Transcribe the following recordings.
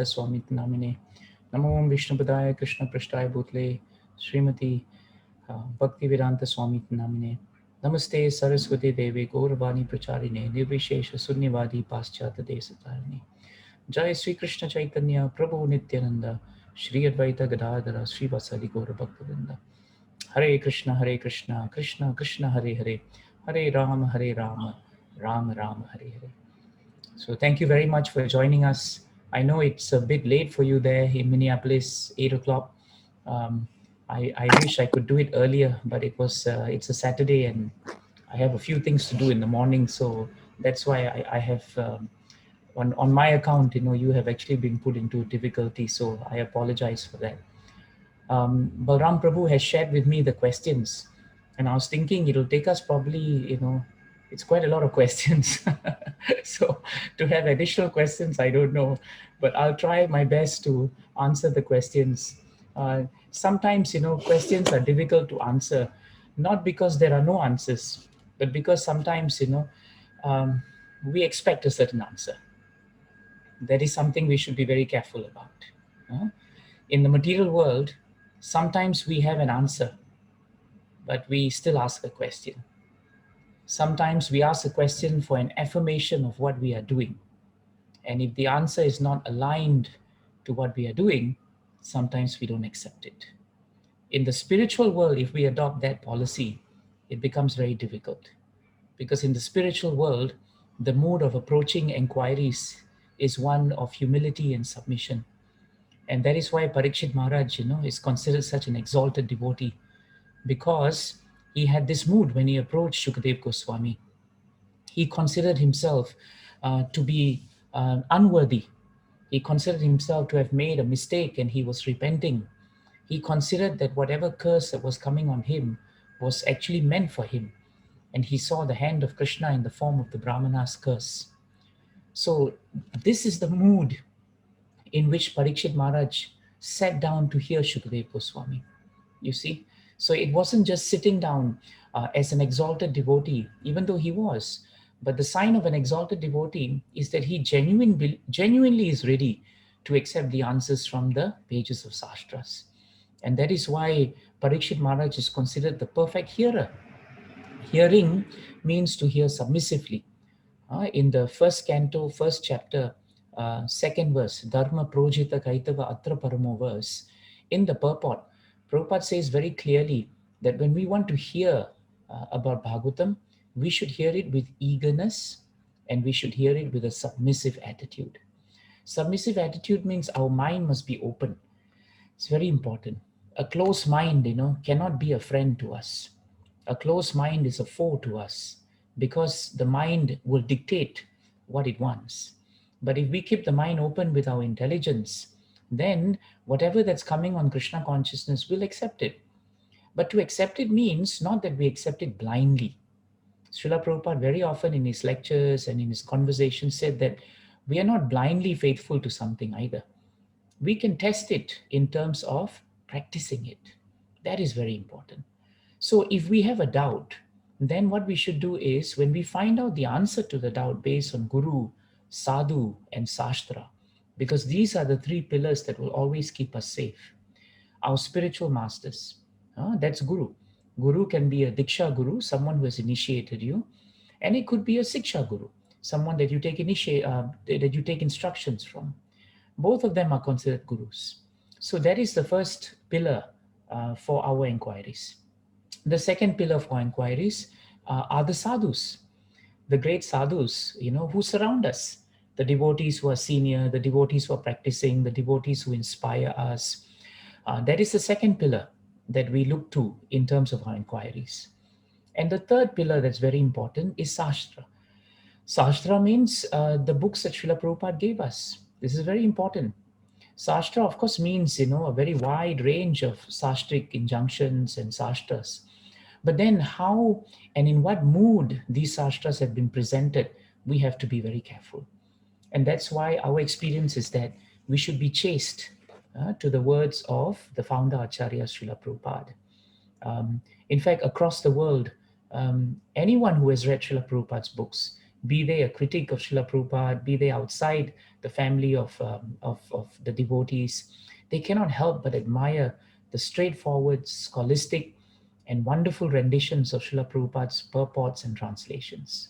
Swami Namine. Namo Vishnupadaya Krishna Prashtaya Bhutle Srimati Bhaktivedanta Swami Namine. Namaste Saraswati Devi Gauravani Pracharine Nirvishesha Sunyavadi Paschata Desatarine. Jai Sri Krishna Chaitanya Prabhu Nityananda Shri Advaita Gadadhara Sri Vasadi Gaura Bhaktivinoda. Hare Krishna Krishna Krishna Hare Hare Hare Rama Rama Rama Hare Hare. So thank you very much for joining us. I know it's a bit late for you there in Minneapolis, 8 o'clock. I wish I could do it earlier, but it's a Saturday and I have a few things to do in the morning. So that's why I have, on my account, you have actually been put into difficulty. So I apologize for that. Balram Prabhu has shared with me the questions, and I was thinking it'll take us probably, it's quite a lot of questions. So to have additional questions, I don't know, but I'll try my best to answer the questions. Sometimes, questions are difficult to answer, not because there are no answers, but because sometimes, we expect a certain answer. That is something we should be very careful about. In the material world, sometimes we have an answer, but we still ask a question. Sometimes we ask a question for an affirmation of what we are doing. And if the answer is not aligned to what we are doing, sometimes we don't accept it. In the spiritual world, if we adopt that policy, it becomes very difficult. Because in the spiritual world, the mode of approaching inquiries is one of humility and submission. And that is why Parikshit Maharaj, is considered such an exalted devotee, because he had this mood when he approached Shukadeva Goswami. He considered himself to be unworthy. He considered himself to have made a mistake and he was repenting. He considered that whatever curse that was coming on him was actually meant for him. And he saw the hand of Krishna in the form of the Brahmana's curse. So this is the mood in which Parikshit Maharaj sat down to hear Shukadeva Goswami. You see? So it wasn't just sitting down as an exalted devotee, even though he was. But the sign of an exalted devotee is that he genuinely is ready to accept the answers from the pages of Shastras. And that is why Parikshit Maharaj is considered the perfect hearer. Hearing means to hear submissively. In the first canto, first chapter, second verse, Dharma Projita Kaitava Atra Paramo verse, in the purport, Prabhupada says very clearly that when we want to hear about Bhagavatam, we should hear it with eagerness and we should hear it with a submissive attitude. Submissive attitude means our mind must be open. It's very important. A closed mind, cannot be a friend to us. A closed mind is a foe to us because the mind will dictate what it wants. But if we keep the mind open with our intelligence, then whatever that's coming on Krishna consciousness, we'll accept it. But to accept it means not that we accept it blindly. Srila Prabhupada very often in his lectures and in his conversations said that we are not blindly faithful to something either. We can test it in terms of practicing it. That is very important. So if we have a doubt, then what we should do is when we find out the answer to the doubt based on Guru, Sadhu, and Shastra, because these are the three pillars that will always keep us safe. Our spiritual masters, that's Guru. Guru can be a Diksha Guru, someone who has initiated you, and it could be a Siksha Guru, someone that you take instructions from. Both of them are considered Gurus. So that is the first pillar for our inquiries. The second pillar for inquiries are the sadhus, the great sadhus, who surround us, the devotees who are senior, the devotees who are practicing, the devotees who inspire us. That is the second pillar that we look to in terms of our inquiries. And the third pillar that's very important is Shastra. Shastra means the books that Srila Prabhupada gave us. This is very important. Shastra, of course, means, a very wide range of Shastric injunctions and Shastras. But then how and in what mood these Shastras have been presented, we have to be very careful. And that's why our experience is that we should be chaste to the words of the founder Acharya Srila Prabhupada. In fact, across the world, anyone who has read Srila Prabhupada's books be they a critic of Srila Prabhupada, be they outside the family of the devotees, they cannot help but admire the straightforward, scholastic, and wonderful renditions of Srila Prabhupada's purports and translations.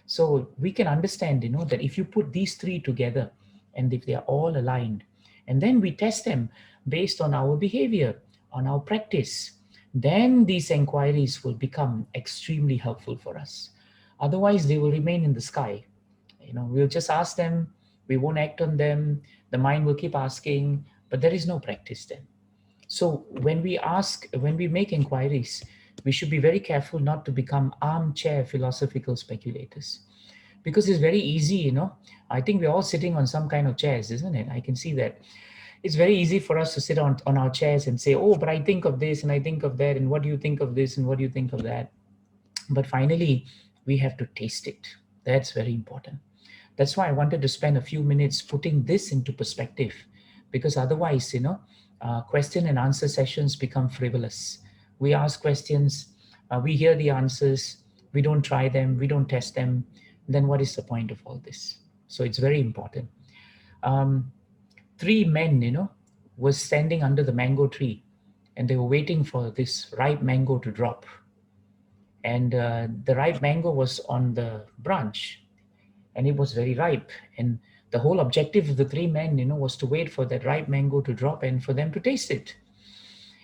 So we can understand, that if you put these three together, and if they are all aligned, and then we test them based on our behavior, on our practice, then these inquiries will become extremely helpful for us. Otherwise, they will remain in the sky. We'll just ask them, we won't act on them, the mind will keep asking, but there is no practice then. So when we make inquiries, we should be very careful not to become armchair philosophical speculators. Because it's very easy, I think we're all sitting on some kind of chairs, isn't it? I can see that. It's very easy for us to sit on our chairs and say, oh, but I think of this and I think of that, and what do you think of this and what do you think of that? But finally, we have to taste it. That's very important. That's why I wanted to spend a few minutes putting this into perspective, because otherwise, question and answer sessions become frivolous. We ask questions, we hear the answers, we don't try them, we don't test them. Then what is the point of all this? So it's very important. Three men, were standing under the mango tree, and they were waiting for this ripe mango to drop. And the ripe mango was on the branch, and it was very ripe. And the whole objective of the three men, was to wait for that ripe mango to drop and for them to taste it.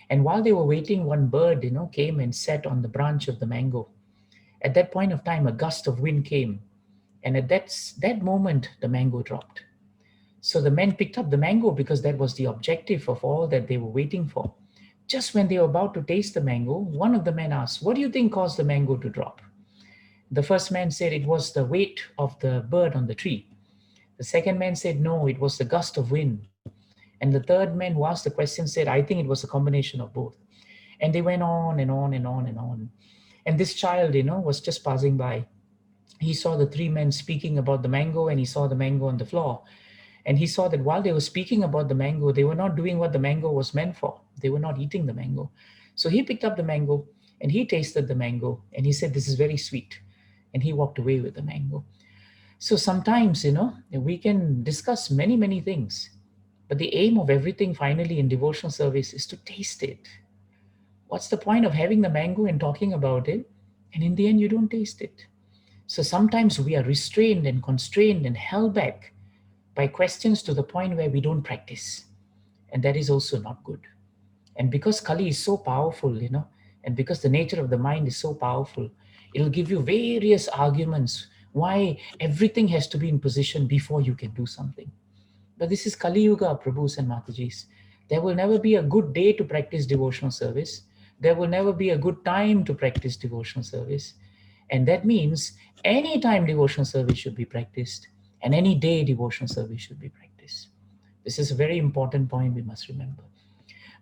And while they were waiting, one bird, came and sat on the branch of the mango. At that point of time, a gust of wind came, and at that moment, the mango dropped. So the men picked up the mango because that was the objective of all that they were waiting for. Just when they were about to taste the mango, one of the men asked, what do you think caused the mango to drop? The first man said it was the weight of the bird on the tree. The second man said, no, it was the gust of wind. And the third man who asked the question said, I think it was a combination of both. And they went on and on and on and on. And this child, was just passing by. He saw the three men speaking about the mango, and he saw the mango on the floor. And he saw that while they were speaking about the mango, they were not doing what the mango was meant for. They were not eating the mango. So he picked up the mango and he tasted the mango and he said, this is very sweet. And he walked away with the mango. So sometimes, we can discuss many, many things, but the aim of everything finally in devotional service is to taste it. What's the point of having the mango and talking about it, and in the end you don't taste it? So sometimes we are restrained and constrained and held back by questions to the point where we don't practice. And that is also not good. And because Kali is so powerful, and because the nature of the mind is so powerful, it'll give you various arguments why everything has to be in position before you can do something. But this is Kali Yuga, Prabhus and Matajis. There will never be a good day to practice devotional service. There will never be a good time to practice devotional service. And that means any time devotional service should be practiced, and any day devotional service should be practiced. This is a very important point we must remember.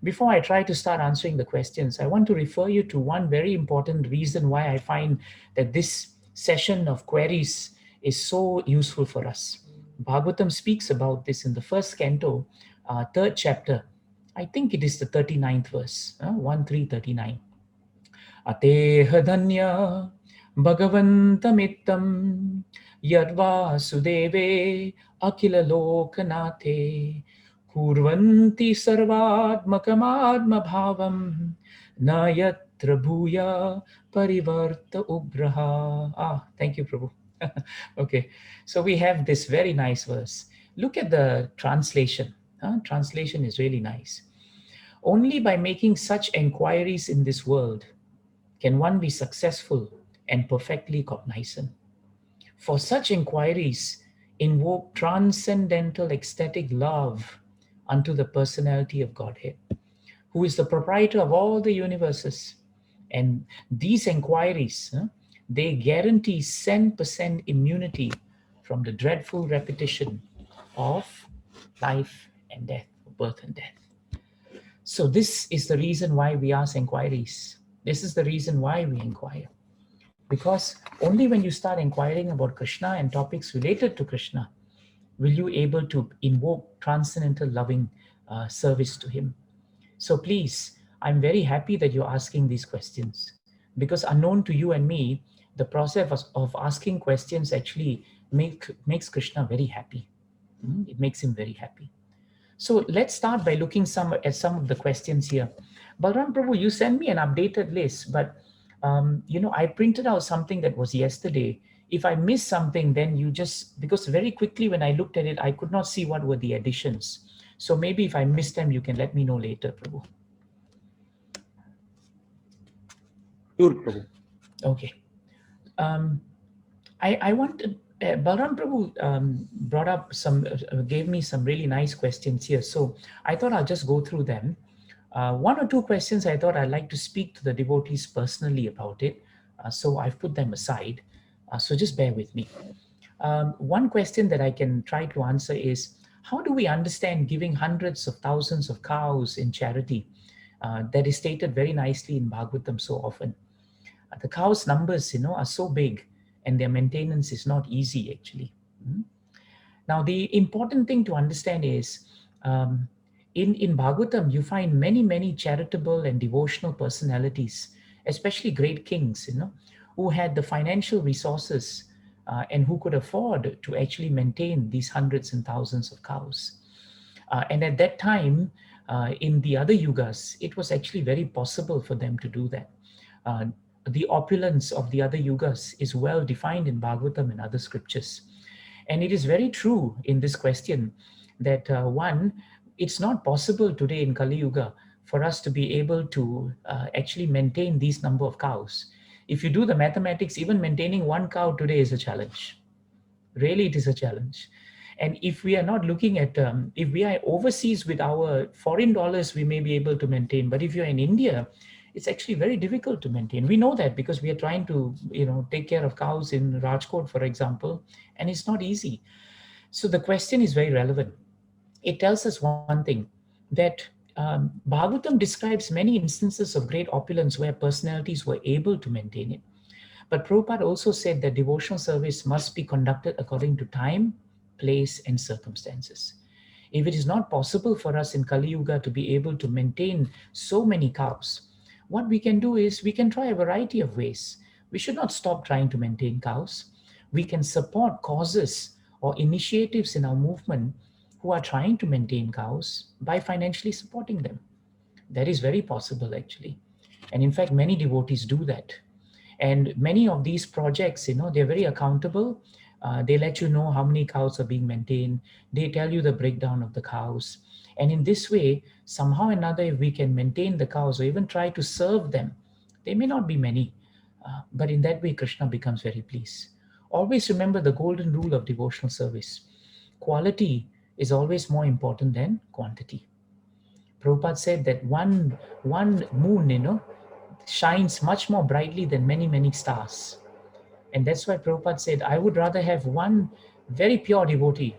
Before I try to start answering the questions, I want to refer you to one very important reason why I find that this session of queries is so useful for us. Bhagavatam speaks about this in the first canto, third chapter. I think it is the 39th verse, 1-3-39. Ateha dhanya bhagavantamittam yadva sudeve akila lokanate kurvanti sarvatmakamadma bhavam na yatra bhuya parivarta ugraha. Thank you, Prabhu. Okay, so we have this very nice verse. Look at the translation. Translation is really nice. Only by making such inquiries in this world can one be successful and perfectly cognizant. For such inquiries invoke transcendental ecstatic love unto the personality of Godhead, who is the proprietor of all the universes. And these inquiries, they guarantee 100% immunity from the dreadful repetition of life and death, birth and death. So this is the reason why we ask inquiries. This is the reason why we inquire. Because only when you start inquiring about Krishna and topics related to Krishna will you able to invoke transcendental loving service to him. So please, I'm very happy that you're asking these questions, because unknown to you and me, The process of asking questions actually makes Krishna very happy. It makes him very happy. So let's start by looking at some of the questions here. Balram Prabhu, you sent me an updated list, but I printed out something that was yesterday. If I missed something, then because very quickly when I looked at it, I could not see what were the additions. So maybe if I missed them, you can let me know later, Prabhu. Sure, Prabhu. Okay. I wanted, Balram Prabhu gave me some really nice questions here. So I thought I'll just go through them. One or two questions I thought I'd like to speak to the devotees personally about it. So I've put them aside. So just bear with me. One question that I can try to answer is, how do we understand giving hundreds of thousands of cows in charity? That is stated very nicely in Bhagavatam so often. The cows' numbers, are so big, and their maintenance is not easy actually. Now, the important thing to understand is, in Bhagavatam, you find many charitable and devotional personalities, especially great kings, who had the financial resources and who could afford to actually maintain these hundreds and thousands of cows. And at that time, in the other yugas, it was actually very possible for them to do that. The opulence of the other yugas is well defined in Bhagavatam and other scriptures. And it is very true in this question that one, it's not possible today in Kali Yuga for us to be able to actually maintain these number of cows. If you do the mathematics, even maintaining one cow today is a challenge. Really, it is a challenge. And if we are not looking at, if we are overseas with our foreign dollars, we may be able to maintain. But if you're in India, it's actually very difficult to maintain. We know that because we are trying to, take care of cows in Rajkot, for example, and it's not easy. So the question is very relevant. It tells us one thing, that Bhagavatam describes many instances of great opulence where personalities were able to maintain it. But Prabhupada also said that devotional service must be conducted according to time, place, and circumstances. If it is not possible for us in Kali Yuga to be able to maintain so many cows, what we can do is we can try a variety of ways. We should not stop trying to maintain cows. We can support causes or initiatives in our movement who are trying to maintain cows by financially supporting them. That is very possible actually. And in fact, many devotees do that. And many of these projects, they're very accountable. They let you know how many cows are being maintained. They tell you the breakdown of the cows. And in this way, somehow or another, if we can maintain the cows or even try to serve them, they may not be many, but in that way, Krishna becomes very pleased. Always remember the golden rule of devotional service. Quality is always more important than quantity. Prabhupada said that one moon, shines much more brightly than many stars. And that's why Prabhupada said, I would rather have one very pure devotee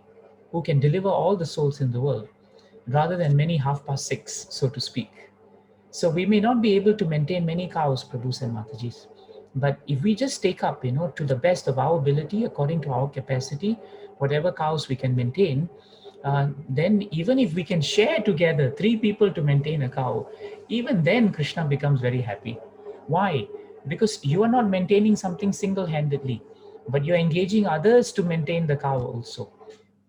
who can deliver all the souls in the world rather than many 6:30, so to speak. So we may not be able to maintain many cows, Prabhus and Matajis. But if we just take up, to the best of our ability, according to our capacity, whatever cows we can maintain, then even if we can share together 3 people to maintain a cow, even then Krishna becomes very happy. Why? Because you are not maintaining something single-handedly, but you're engaging others to maintain the cow also.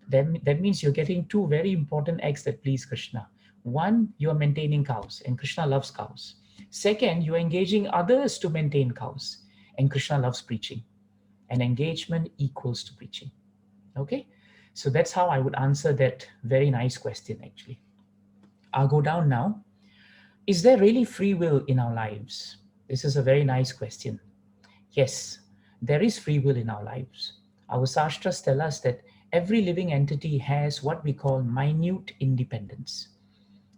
That means you're getting 2 very important acts that please Krishna. One, you're maintaining cows, and Krishna loves cows. Second, you're engaging others to maintain cows, and Krishna loves preaching. And engagement equals to preaching. Okay? So that's how I would answer that very nice question, actually. I'll go down now. Is there really free will in our lives? This is a very nice question. Yes, there is free will in our lives. Our sastras tell us that every living entity has what we call minute independence.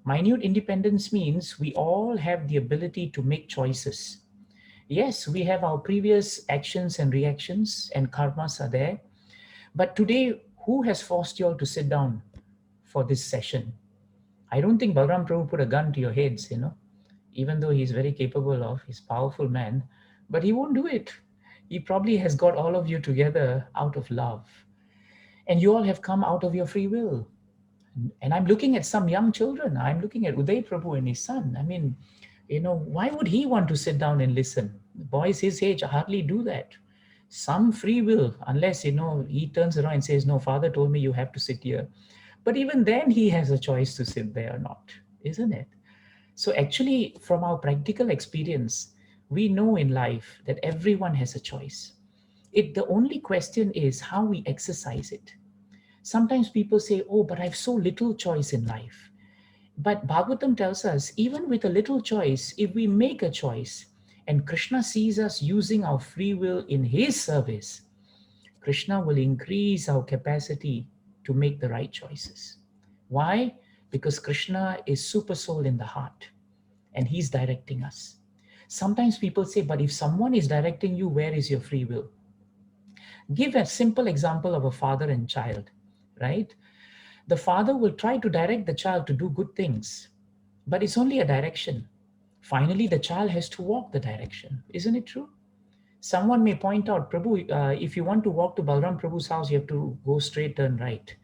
Minute independence means we all have the ability to make choices. Yes, we have our previous actions and reactions, and karmas are there. But today, who has forced you all to sit down for this session? I don't think Balaram Prabhu put a gun to your heads, even though he's very capable of, he's a powerful man, but he won't do it. He probably has got all of you together out of love. And you all have come out of your free will. And I'm looking at some young children. I'm looking at Uday Prabhu and his son. I mean, why would he want to sit down and listen? Boys his age hardly do that. Some free will, unless, he turns around and says, no, father told me you have to sit here. But even then he has a choice to sit there or not, isn't it? So actually, from our practical experience, we know in life that everyone has a choice. The only question is how we exercise it. Sometimes people say, oh, but I have so little choice in life. But Bhagavatam tells us, even with a little choice, if we make a choice and Krishna sees us using our free will in his service, Krishna will increase our capacity to make the right choices. Why? Because Krishna is super soul in the heart and he's directing us. Sometimes people say, but if someone is directing you, where is your free will? Give a simple example of a father and child, right? The father will try to direct the child to do good things, but it's only a direction. Finally, the child has to walk the direction. Isn't it true? Someone may point out, Prabhu, if you want to walk to Balram Prabhu's house, you have to go straight, turn right.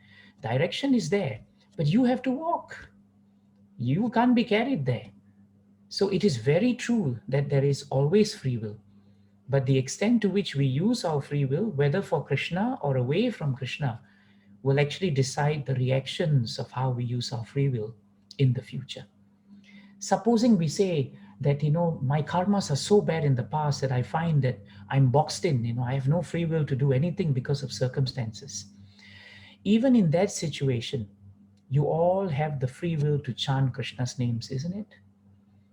Direction is there, but you have to walk. You can't be carried there. So it is very true that there is always free will. But the extent to which we use our free will, whether for Krishna or away from Krishna, will actually decide the reactions of how we use our free will in the future. Supposing we say that, my karmas are so bad in the past that I find that I'm boxed in, I have no free will to do anything because of circumstances. Even in that situation, you all have the free will to chant Krishna's names, isn't it?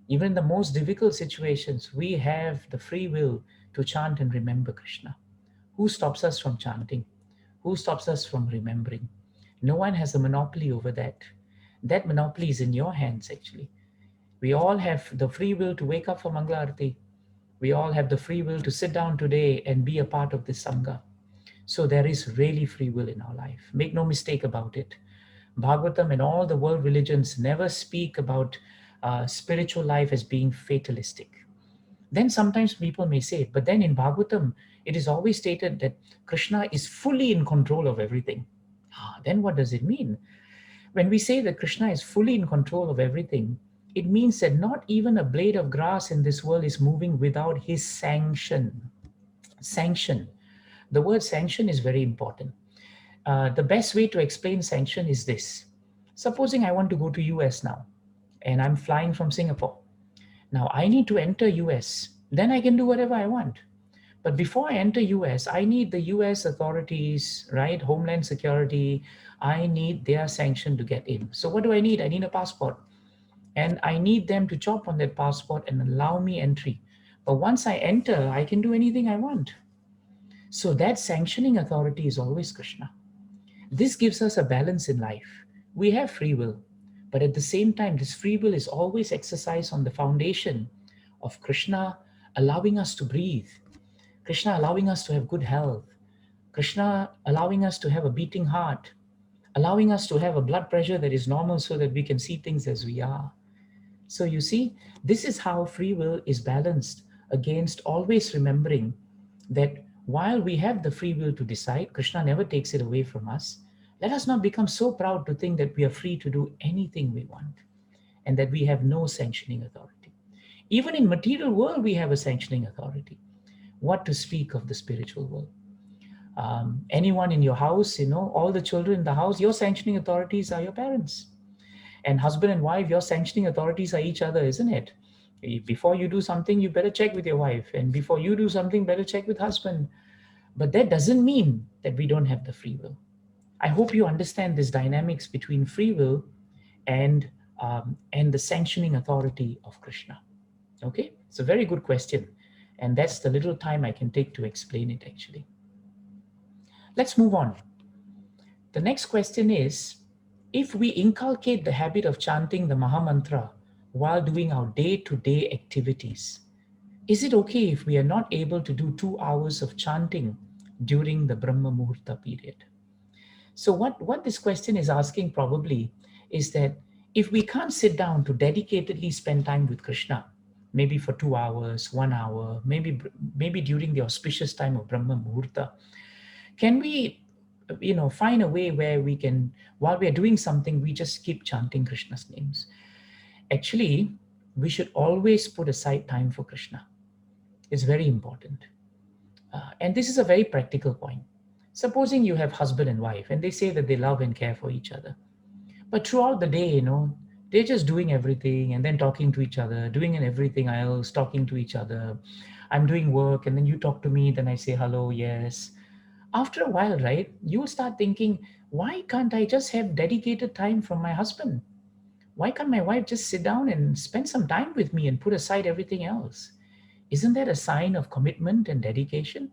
Even in the most difficult situations, we have the free will to chant and remember Krishna. Who stops us from chanting? Who stops us from remembering? No one has a monopoly over that. That monopoly is in your hands, actually. We all have the free will to wake up for Mangala Arati. We all have the free will to sit down today and be a part of this Sangha. So there is really free will in our life. Make no mistake about it. Bhagavatam and all the world religions never speak about spiritual life as being fatalistic. Then sometimes people may say, but then in Bhagavatam, it is always stated that Krishna is fully in control of everything. Then what does it mean? When we say that Krishna is fully in control of everything, it means that not even a blade of grass in this world is moving without his sanction. Sanction. The word sanction is very important. The best way to explain sanction is this. Supposing I want to go to US now, and I'm flying from Singapore. Now I need to enter US. Then I can do whatever I want. But before I enter US, I need the US authorities, right? Homeland Security. I need their sanction to get in. So what do I need? I need a passport. And I need them to chop on that passport and allow me entry. But once I enter, I can do anything I want. So that sanctioning authority is always Krishna. This gives us a balance in life. We have free will, but at the same time, this free will is always exercised on the foundation of Krishna allowing us to breathe, Krishna allowing us to have good health, Krishna allowing us to have a beating heart, allowing us to have a blood pressure that is normal so that we can see things as we are. So you see, this is how free will is balanced against always remembering that while we have the free will to decide, Krishna never takes it away from us. Let us not become so proud to think that we are free to do anything we want and that we have no sanctioning authority. Even in material world, we have a sanctioning authority. What to speak of the spiritual world? Anyone in your house, all the children in the house, your sanctioning authorities are your parents. And husband and wife, your sanctioning authorities are each other, isn't it? Before you do something, you better check with your wife. And before you do something, better check with husband. But that doesn't mean that we don't have the free will. I hope you understand this dynamics between free will and the sanctioning authority of Krishna. Okay, it's a very good question. And that's the little time I can take to explain it, actually. Let's move on. The next question is, if we inculcate the habit of chanting the Maha Mantra while doing our day-to-day activities, is it okay if we are not able to do 2 hours of chanting during the Brahma Muhurta period? So what this question is asking probably is that if we can't sit down to dedicatedly spend time with Krishna, maybe for 2 hours, 1 hour, maybe during the auspicious time of Brahma Muhurta, can we find a way where we can, while we are doing something, we just keep chanting Krishna's names? Actually, we should always put aside time for Krishna. It's very important. And this is a very practical point. Supposing you have husband and wife and they say that they love and care for each other. But throughout the day, they're just doing everything and then talking to each other, doing and everything else, talking to each other. I'm doing work and then you talk to me, then I say hello, yes. After a while, right, you will start thinking, why can't I just have dedicated time from my husband? Why can't my wife just sit down and spend some time with me and put aside everything else? Isn't that a sign of commitment and dedication?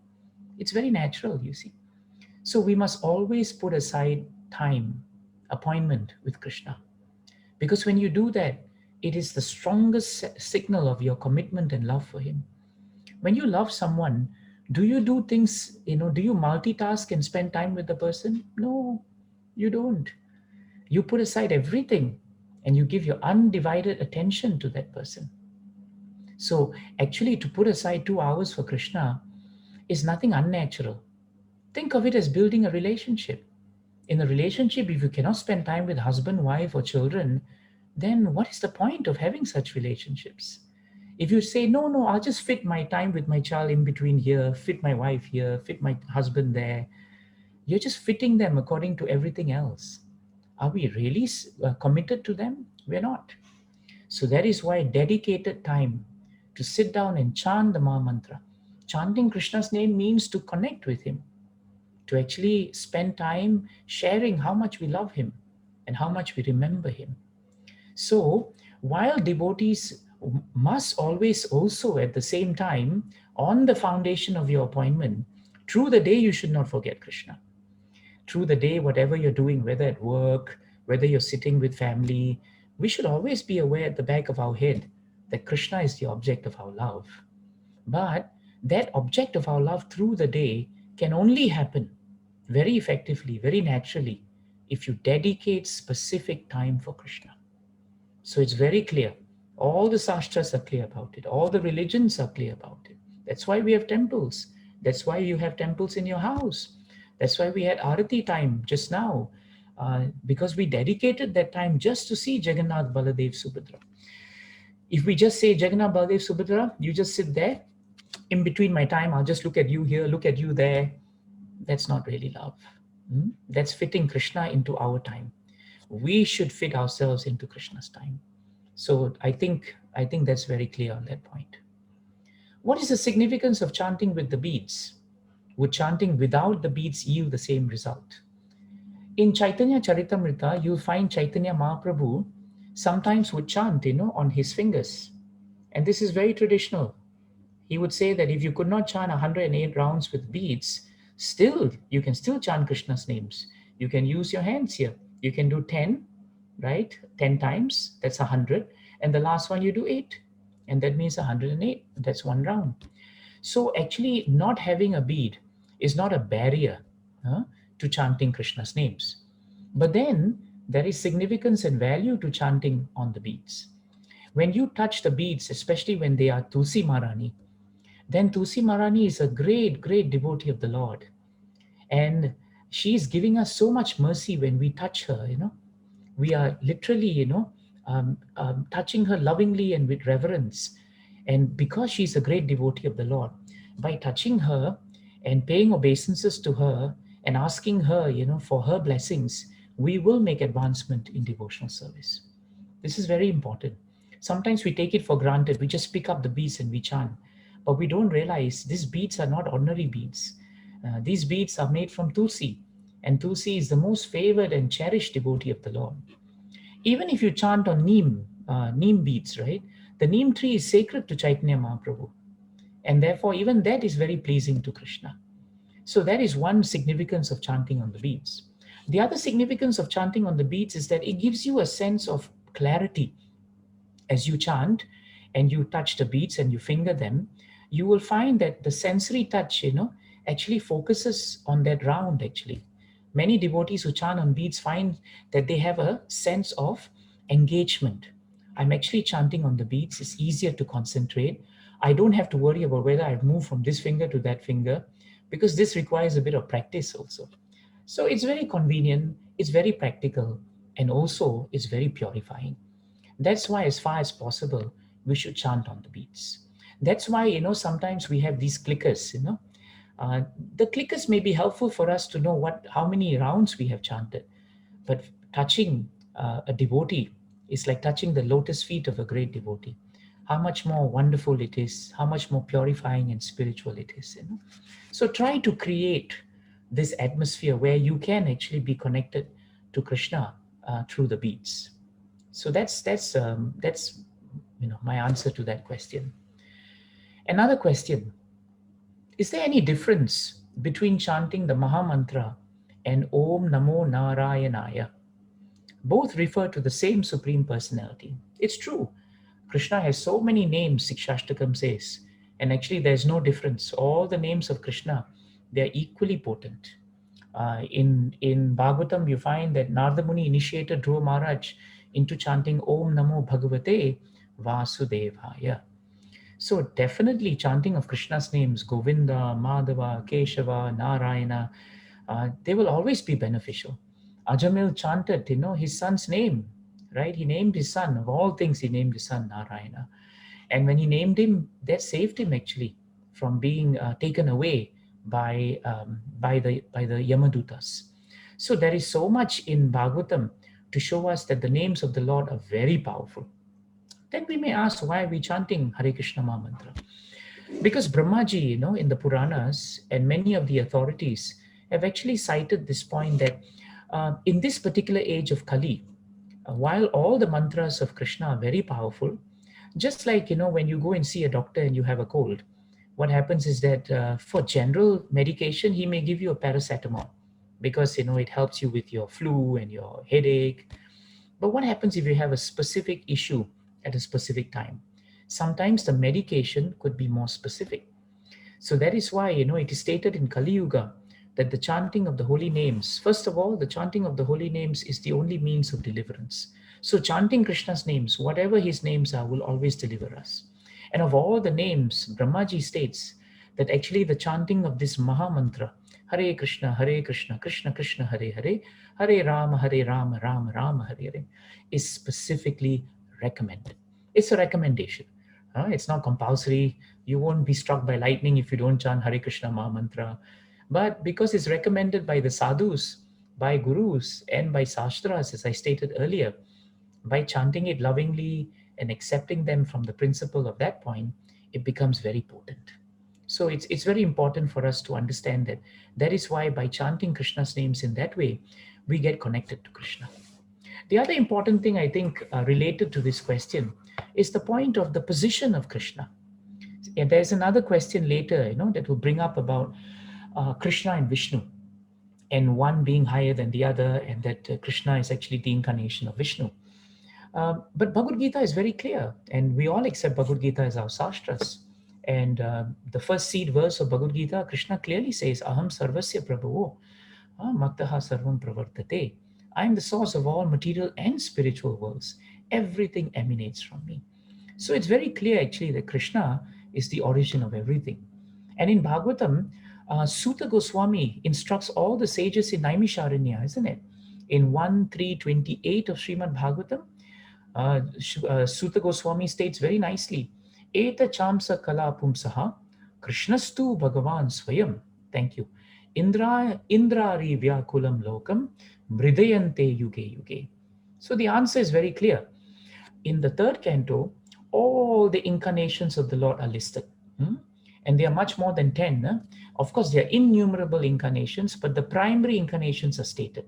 It's very natural, you see. So we must always put aside time, appointment with Krishna. Because when you do that, it is the strongest signal of your commitment and love for Him. When you love someone, do you do things, do you multitask and spend time with the person? No, you don't. You put aside everything and you give your undivided attention to that person. So actually, to put aside 2 hours for Krishna is nothing unnatural. Think of it as building a relationship. In a relationship, if you cannot spend time with husband, wife, or children, then what is the point of having such relationships? If you say, no, I'll just fit my time with my child in between here, fit my wife here, fit my husband there, you're just fitting them according to everything else. Are we really committed to them? We're not. So that is why dedicated time to sit down and chant the Maha Mantra. Chanting Krishna's name means to connect with Him, to actually spend time sharing how much we love Him and how much we remember Him. So while devotees must always also at the same time, on the foundation of your appointment, through the day you should not forget Krishna. Through the day, whatever you're doing, whether at work, whether you're sitting with family, we should always be aware at the back of our head that Krishna is the object of our love. But that object of our love through the day can only happen very effectively, very naturally, if you dedicate specific time for Krishna. So it's very clear. All the sastras are clear about it. All the religions are clear about it. That's why we have temples. That's why you have temples in your house. That's why we had Arati time just now, because we dedicated that time just to see Jagannath, Baladev, Subhadra. If we just say Jagannath, Baladev, Subhadra, you just sit there. In between my time, I'll just look at you here, look at you there. That's not really love. That's fitting Krishna into our time. We should fit ourselves into Krishna's time. So I think that's very clear on that point. What is the significance of chanting with the beads? Would chanting without the beads yield the same result? In Chaitanya Charitamrita, you'll find Chaitanya Mahaprabhu sometimes would chant, on his fingers. And this is very traditional. He would say that if you could not chant 108 rounds with beads, you can still chant Krishna's names. You can use your hands here. You can do 10, right? 10 times, that's 100. And the last one you do 8. And that means 108. That's one round. So actually not having a bead is not a barrier to chanting Krishna's names. But then there is significance and value to chanting on the beads. When you touch the beads, especially when they are Tulsi Maharani, then Tulsi Maharani is a great, great devotee of the Lord. And she is giving us so much mercy when we touch her, We are literally, touching her lovingly and with reverence. And because she's a great devotee of the Lord, by touching her and paying obeisances to her and asking her, for her blessings, we will make advancement in devotional service. This is very important. Sometimes we take it for granted. We just pick up the beads and we chant. But we don't realize these beads are not ordinary beads. These beads are made from Tulsi. And Tulsi is the most favored and cherished devotee of the Lord. Even if you chant on neem beads, right? The neem tree is sacred to Chaitanya Mahaprabhu. And therefore, even that is very pleasing to Krishna. So that is one significance of chanting on the beads. The other significance of chanting on the beads is that it gives you a sense of clarity. As you chant and you touch the beads and you finger them, you will find that the sensory touch, actually focuses on that round actually. Many devotees who chant on beads find that they have a sense of engagement. I'm actually chanting on the beads. It's easier to concentrate. I don't have to worry about whether I've moved from this finger to that finger, because this requires a bit of practice also. So it's very convenient, it's very practical, and also it's very purifying. That's why, as far as possible, we should chant on the beads. That's why, sometimes we have these clickers, the clickers may be helpful for us to know how many rounds we have chanted. But touching a devotee is like touching the lotus feet of a great devotee. How much more wonderful it is, how much more purifying and spiritual it is. So try to create this atmosphere where you can actually be connected to Krishna through the beats. So that's my answer to that question. Another question: is there any difference between chanting the Maha Mantra and Om Namo Narayanaya? Both refer to the same Supreme Personality. It's true. Krishna has so many names, Sikshashtakam says, and actually there's no difference. All the names of Krishna, they're equally potent. In Bhagavatam, you find that Narada Muni initiated Dhruva Maharaj into chanting Om Namo Bhagavate Vasudevaya. So definitely chanting of Krishna's names, Govinda, Madhava, Keshava, Narayana, they will always be beneficial. Ajamil chanted, his son's name, right? He named his son. Of all things, he named his son Narayana. And when he named him, that saved him actually from being taken away by the Yamadutas. So there is so much in Bhagavatam to show us that the names of the Lord are very powerful. Then we may ask, why are we chanting Hare Krishna Maha Mantra? Because Brahmaji, in the Puranas and many of the authorities have actually cited this point that in this particular age of Kali, while all the mantras of Krishna are very powerful, just like, when you go and see a doctor and you have a cold, what happens is that for general medication, he may give you a paracetamol because, it helps you with your flu and your headache. But what happens if you have a specific issue at a specific time? Sometimes the medication could be more specific. So that is why, it is stated in Kali Yuga that the chanting of the holy names, first of all, the chanting of the holy names is the only means of deliverance. So chanting Krishna's names, whatever his names are, will always deliver us. And of all the names, Brahmaji states that actually the chanting of this Maha Mantra, Hare Krishna, Krishna Krishna, Hare Hare, Hare Rama, Rama Rama, Hare Hare, is specifically recommended. It's a recommendation. It's not compulsory. You won't be struck by lightning if you don't chant Hare Krishna Maha Mantra. But because it's recommended by the sadhus, by gurus, and by sastras, as I stated earlier, by chanting it lovingly and accepting them from the principle of that point, it becomes very potent. So it's very important for us to understand that. That is why by chanting Krishna's names in that way, we get connected to Krishna. The other important thing I think related to this question is the point of the position of Krishna. And there's another question later, that will bring up about Krishna and Vishnu, and one being higher than the other, and that Krishna is actually the incarnation of Vishnu. But Bhagavad Gita is very clear, and we all accept Bhagavad Gita as our sastras. And the first seed verse of Bhagavad Gita, Krishna clearly says, Aham sarvasya prabhavo, maktaha sarvam pravartate. I am the source of all material and spiritual worlds. Everything emanates from me. So it's very clear actually that Krishna is the origin of everything. And in Bhagavatam, Suta Goswami instructs all the sages in Naimisharanya, isn't it? In 1.3.28 of Srimad Bhagavatam, Suta Goswami states very nicely, Eta chamsa kala pumsaha, Krishnastu Bhagavan Swayam. Thank you. Indrari vyakulam lokam, mridayante yuge yuge. So the answer is very clear. In the third canto, all the incarnations of the Lord are listed. And they are much more than 10. Of course, they are innumerable incarnations, but the primary incarnations are stated.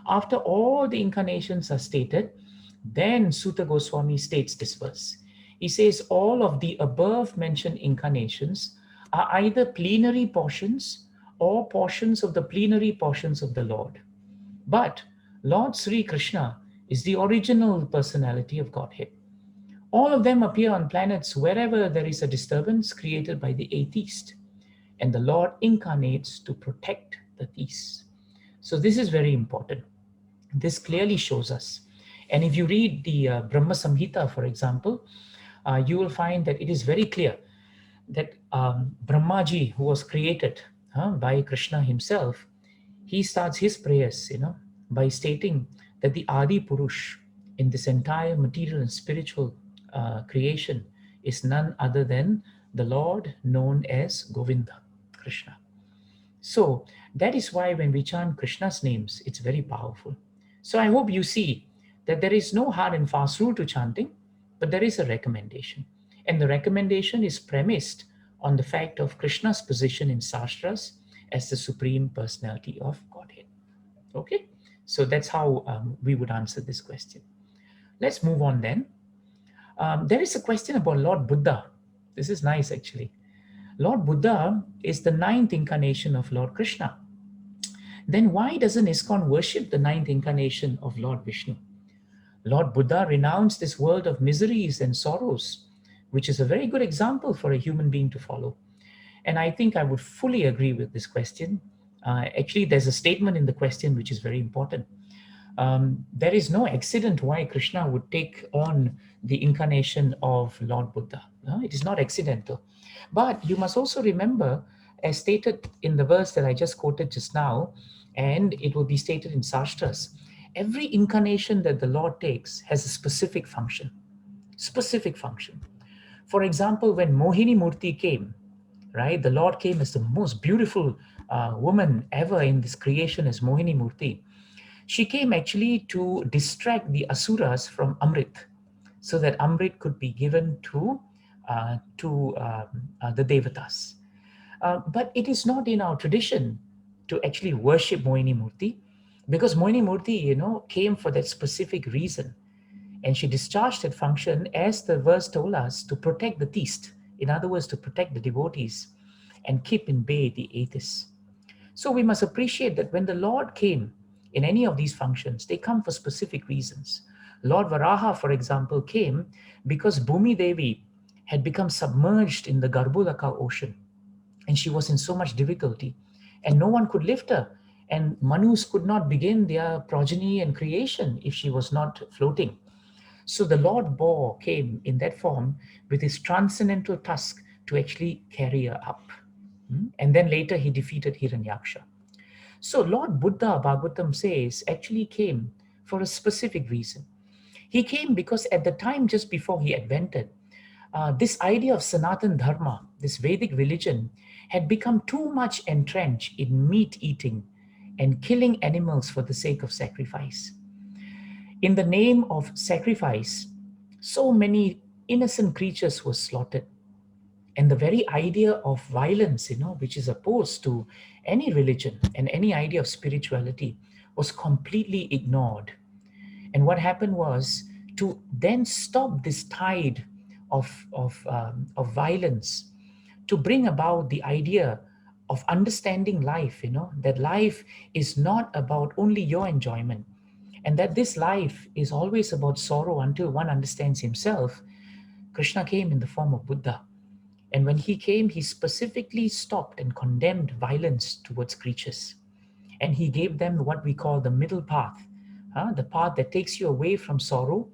After all the incarnations are stated, then Suta Goswami states this verse. He says all of the above mentioned incarnations are either plenary portions or portions of the plenary portions of the Lord. But Lord Sri Krishna is the original personality of Godhead. All of them appear on planets wherever there is a disturbance created by the atheist, and the Lord incarnates to protect the theists. So this is very important. This clearly shows us. And if you read the Brahma Samhita, for example, you will find that it is very clear that Brahmaji, who was created by Krishna himself, he starts his prayers, by stating that the Adi Purush in this entire material and spiritual creation is none other than the Lord known as Govinda, Krishna. So that is why when we chant Krishna's names, it's very powerful. So I hope you see that there is no hard and fast rule to chanting, but there is a recommendation. And the recommendation is premised on the fact of Krishna's position in Shastras as the Supreme Personality of Godhead. Okay? So that's how we would answer this question. Let's move on then. There is a question about Lord Buddha. This is nice actually. Lord Buddha is the ninth incarnation of Lord Krishna. Then why doesn't iskcon worship the ninth incarnation of Lord Vishnu? Lord Buddha renounced this world of miseries and sorrows, which is a very good example for a human being to follow. And I think I would fully agree with this question. Actually, there's a statement in the question which is very important. There is no accident why Krishna would take on the incarnation of Lord Buddha. No, it is not accidental. But you must also remember, as stated in the verse that I just quoted just now, and it will be stated in Shastras, every incarnation that the Lord takes has a specific function. Specific function. For example, when Mohini Murti came, right, the Lord came as the most beautiful woman ever in this creation as Mohini Murti. She came actually to distract the Asuras from Amrit, so that Amrit could be given to the Devatas. But it is not in our tradition to actually worship Mohini Murti, because Mohini Murti, came for that specific reason. And she discharged that function, as the verse told us, to protect the theist. In other words, to protect the devotees and keep in bay the atheists. So we must appreciate that when the Lord came in any of these functions, they come for specific reasons. Lord Varaha, for example, came because Bhumi Devi had become submerged in the Garbhulaka ocean, and she was in so much difficulty, and no one could lift her, and Manus could not begin their progeny and creation if she was not floating. So the Lord Boar came in that form with his transcendental tusk to actually carry her up. And then later he defeated Hiranyaksha. So Lord Buddha, Bhagavatam says, actually came for a specific reason. He came because at the time just before he advented, this idea of Sanatan Dharma, this Vedic religion, had become too much entrenched in meat eating and killing animals for the sake of sacrifice. In the name of sacrifice, so many innocent creatures were slaughtered. And the very idea of violence, which is opposed to any religion and any idea of spirituality, was completely ignored. And what happened was, to then stop this tide of violence, to bring about the idea of understanding life, that life is not about only your enjoyment, and that this life is always about sorrow until one understands himself. Krishna came in the form of Buddha. And when he came, he specifically stopped and condemned violence towards creatures. And he gave them what we call the middle path, the path that takes you away from sorrow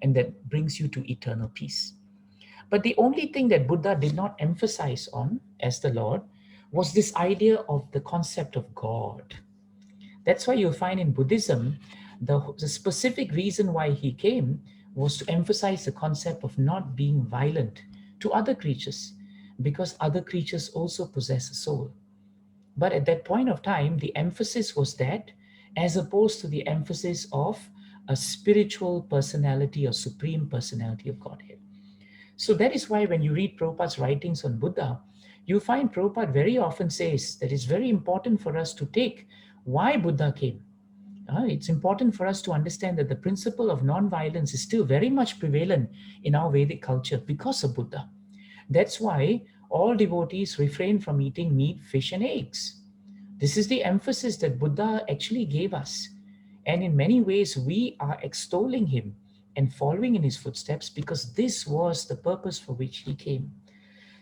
and that brings you to eternal peace. But the only thing that Buddha did not emphasize on as the Lord was this idea of the concept of God. That's why you'll find in Buddhism, the specific reason why he came was to emphasize the concept of not being violent to other creatures, because other creatures also possess a soul. But at that point of time, the emphasis was that, as opposed to the emphasis of a spiritual personality or supreme personality of Godhead. So that is why when you read Prabhupada's writings on Buddha, you find Prabhupada very often says that it's very important for us to take why Buddha came. It's important for us to understand that the principle of non-violence is still very much prevalent in our Vedic culture because of Buddha. That's why all devotees refrain from eating meat, fish, and eggs. This is the emphasis that Buddha actually gave us. And in many ways, we are extolling him and following in his footsteps because this was the purpose for which he came.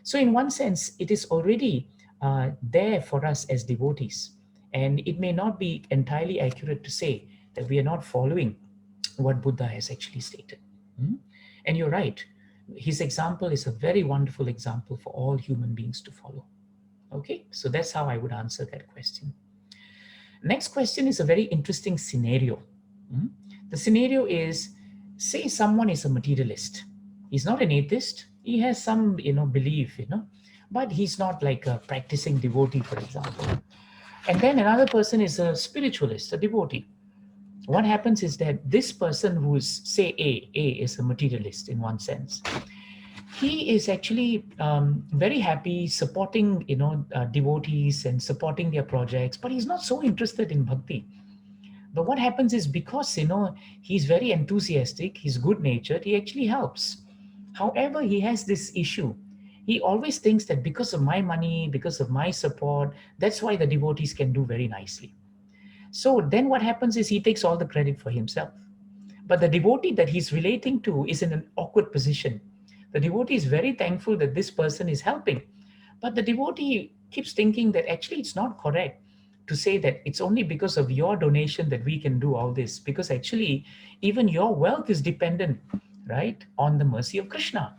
So in one sense, it is already there for us as devotees. And it may not be entirely accurate to say that we are not following what Buddha has actually stated. And you're right. His example is a very wonderful example for all human beings to follow. Okay, so that's how I would answer that question. Next question is a very interesting scenario. The scenario is, say someone is a materialist. He's not an atheist, He has some, belief, but he's not like a practicing devotee, for example. And then another person is a spiritualist, a devotee. What happens is that this person who is, say, A is a materialist in one sense. He is actually very happy supporting, devotees and supporting their projects, but he's not so interested in bhakti. But what happens is, because he's very enthusiastic, he's good natured, he actually helps. However, he has this issue. He always thinks that because of my money, because of my support, that's why the devotees can do very nicely. So then what happens is he takes all the credit for himself. But the devotee that he's relating to is in an awkward position. The devotee is very thankful that this person is helping, but the devotee keeps thinking that actually it's not correct to say that it's only because of your donation that we can do all this, because actually even your wealth is dependent, right, on the mercy of Krishna.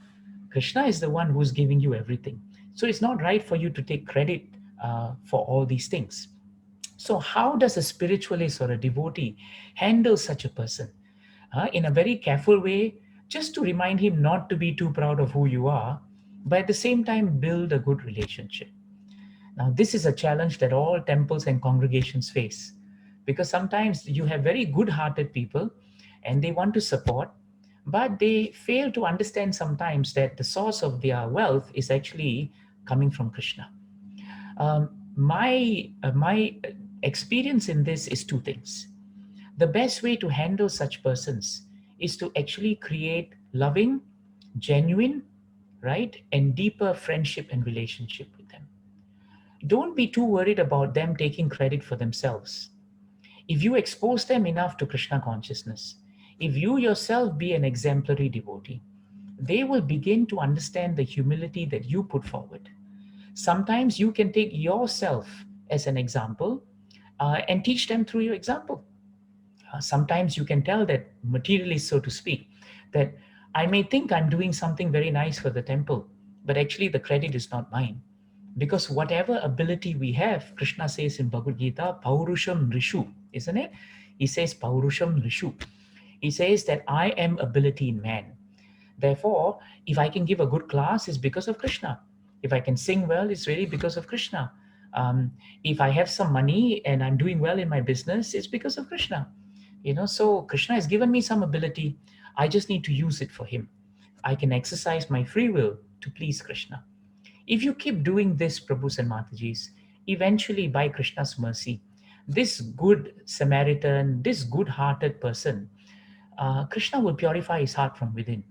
Krishna is the one who's giving you everything. So it's not right for you to take credit for all these things. So how does a spiritualist or a devotee handle such a person? In a very careful way, just to remind him not to be too proud of who you are, but at the same time build a good relationship. Now, this is a challenge that all temples and congregations face, because sometimes you have very good-hearted people and they want to support, but they fail to understand sometimes that the source of their wealth is actually coming from Krishna. My experience in this is two things. The best way to handle such persons is to actually create loving, genuine, right, and deeper friendship and relationship with them. Don't be too worried about them taking credit for themselves. If you expose them enough to Krishna consciousness, if you yourself be an exemplary devotee, they will begin to understand the humility that you put forward. Sometimes you can take yourself as an example and teach them through your example. Sometimes you can tell that materialist, so to speak, that I may think I'm doing something very nice for the temple, but actually the credit is not mine. Because whatever ability we have, Krishna says in Bhagavad Gita, Paurusham Rishu, isn't it? He says Paurusham Rishu. He says that I am ability in man. Therefore, if I can give a good class, it's because of Krishna. If I can sing well, it's really because of Krishna. If I have some money and I'm doing well in my business, it's because of Krishna. So Krishna has given me some ability. I just need to use it for him. I can exercise my free will to please Krishna. If you keep doing this, Prabhus and Matajis, eventually by Krishna's mercy, this good Samaritan, this good-hearted person, Krishna will purify his heart from within.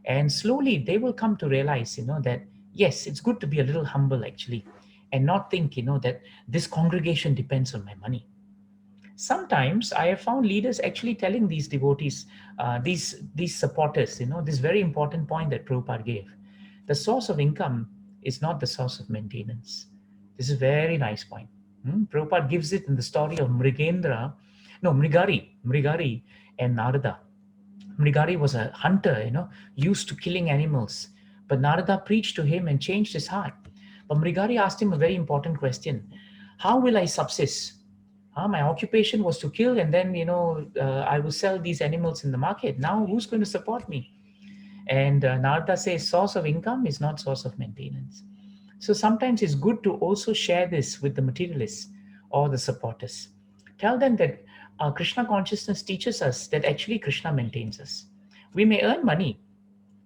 And slowly they will come to realize, that yes, it's good to be a little humble actually, and not think, that this congregation depends on my money. Sometimes I have found leaders actually telling these devotees, these supporters, this very important point that Prabhupada gave. The source of income is not the source of maintenance. This is a very nice point. Prabhupada gives it in the story of Mrigari and Narada. Mrigari was a hunter, used to killing animals. But Narada preached to him and changed his heart. But Mrigari asked him a very important question. How will I subsist? My occupation was to kill, and then, I will sell these animals in the market. Now, who's going to support me? And Narada says, source of income is not source of maintenance. So sometimes it's good to also share this with the materialists or the supporters. Tell them that Krishna consciousness teaches us that actually Krishna maintains us. We may earn money,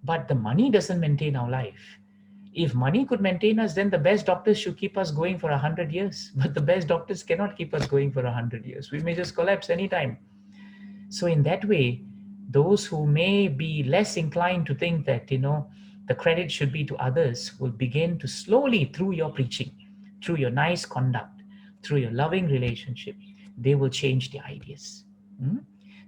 but the money doesn't maintain our life. If money could maintain us, then the best doctors should keep us going for 100 years. But the best doctors cannot keep us going for 100 years. We may just collapse anytime. So in that way, those who may be less inclined to think that, the credit should be to others will begin to slowly, through your preaching, through your nice conduct, through your loving relationship, they will change the ideas.